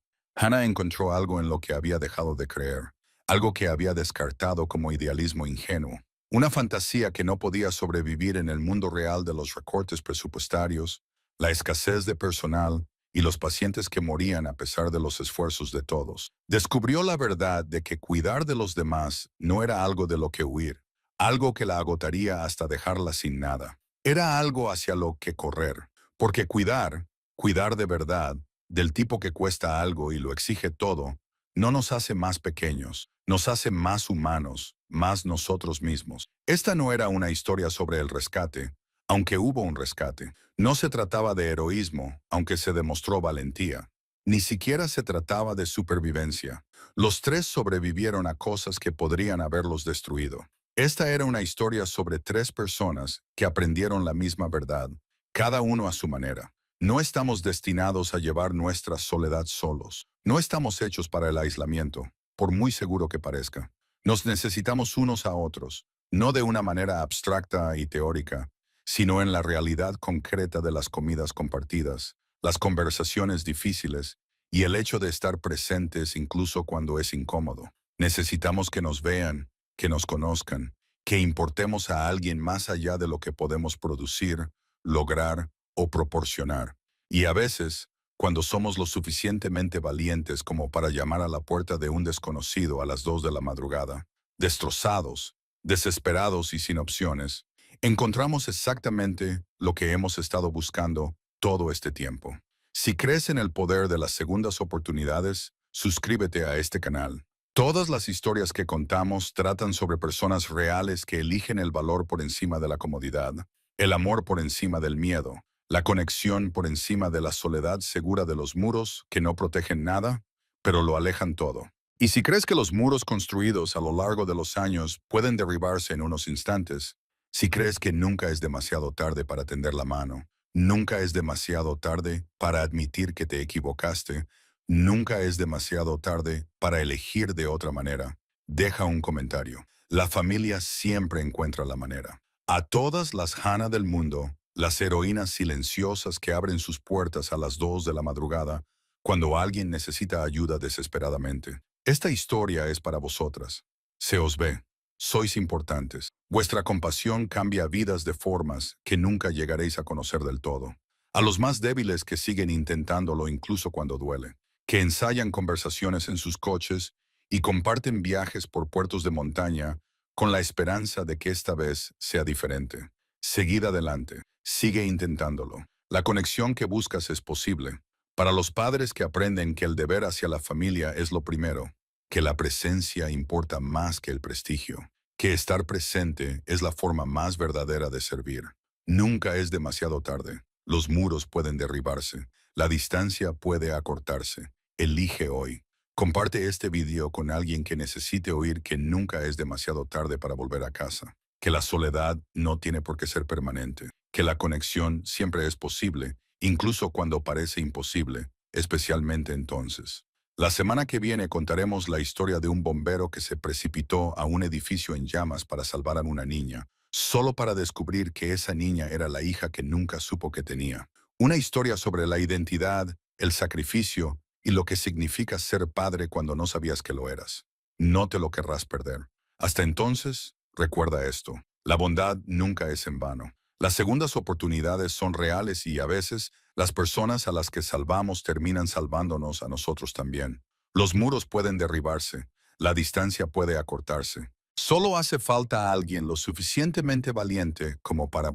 encontró algo en lo que había dejado de creer, algo que había descartado como idealismo ingenuo, una fantasía que no podía sobrevivir en el mundo real de los recortes presupuestarios, la escasez de personal y los pacientes que morían a pesar de los esfuerzos de todos. Descubrió la verdad de que cuidar de los demás no era algo de lo que huir, algo que la agotaría hasta dejarla sin nada. Era algo hacia lo que correr, porque cuidar de verdad, del tipo que cuesta algo y lo exige todo, no nos hace más pequeños, nos hace más humanos, más nosotros mismos. Esta no era una historia sobre el rescate, aunque hubo un rescate. No se trataba de heroísmo, aunque se demostró valentía. Ni siquiera se trataba de supervivencia. Los tres sobrevivieron a cosas que podrían haberlos destruido. Esta era una historia sobre tres personas que aprendieron la misma verdad, cada uno a su manera. No estamos destinados a llevar nuestra soledad solos. No estamos hechos para el aislamiento, por muy seguro que parezca. Nos necesitamos unos a otros, no de una manera abstracta y teórica, sino en la realidad concreta de las comidas compartidas, las conversaciones difíciles y el hecho de estar presentes incluso cuando es incómodo. Necesitamos que nos vean, que nos conozcan, que importemos a alguien más allá de lo que podemos producir, lograr o proporcionar. Y a veces, cuando somos lo suficientemente valientes como para llamar a la puerta de un desconocido a las 2 de la madrugada, destrozados, desesperados y sin opciones, encontramos exactamente lo que hemos estado buscando todo este tiempo. Si crees en el poder de las segundas oportunidades, suscríbete a este canal. Todas las historias que contamos tratan sobre personas reales que eligen el valor por encima de la comodidad, el amor por encima del miedo, la conexión por encima de la soledad segura de los muros que no protegen nada, pero lo alejan todo. Y si crees que los muros construidos a lo largo de los años pueden derribarse en unos instantes, si crees que nunca es demasiado tarde para tender la mano, nunca es demasiado tarde para admitir que te equivocaste, nunca es demasiado tarde para elegir de otra manera, deja un comentario. La familia siempre encuentra la manera. A todas las Hannah del mundo, las heroínas silenciosas que abren sus puertas a las 2 de la madrugada cuando alguien necesita ayuda desesperadamente. Esta historia es para vosotras. Se os ve. Sois importantes. Vuestra compasión cambia vidas de formas que nunca llegaréis a conocer del todo. A los más débiles que siguen intentándolo incluso cuando duele, que ensayan conversaciones en sus coches y comparten viajes por puertos de montaña con la esperanza de que esta vez sea diferente. Seguid adelante. Sigue intentándolo. La conexión que buscas es posible. Para los padres que aprenden que el deber hacia la familia es lo primero, que la presencia importa más que el prestigio, que estar presente es la forma más verdadera de servir. Nunca es demasiado tarde. Los muros pueden derribarse. La distancia puede acortarse. Elige hoy. Comparte este video con alguien que necesite oír que nunca es demasiado tarde para volver a casa, que la soledad no tiene por qué ser permanente, que la conexión siempre es posible, incluso cuando parece imposible, especialmente entonces. La semana que viene contaremos la historia de un bombero que se precipitó a un edificio en llamas para salvar a una niña, solo para descubrir que esa niña era la hija que nunca supo que tenía. Una historia sobre la identidad, el sacrificio y lo que significa ser padre cuando no sabías que lo eras. No te lo querrás perder. Hasta entonces, recuerda esto. La bondad nunca es en vano. Las segundas oportunidades son reales y a veces las personas a las que salvamos terminan salvándonos a nosotros también. Los muros pueden derribarse, la distancia puede acortarse. Solo hace falta alguien lo suficientemente valiente como para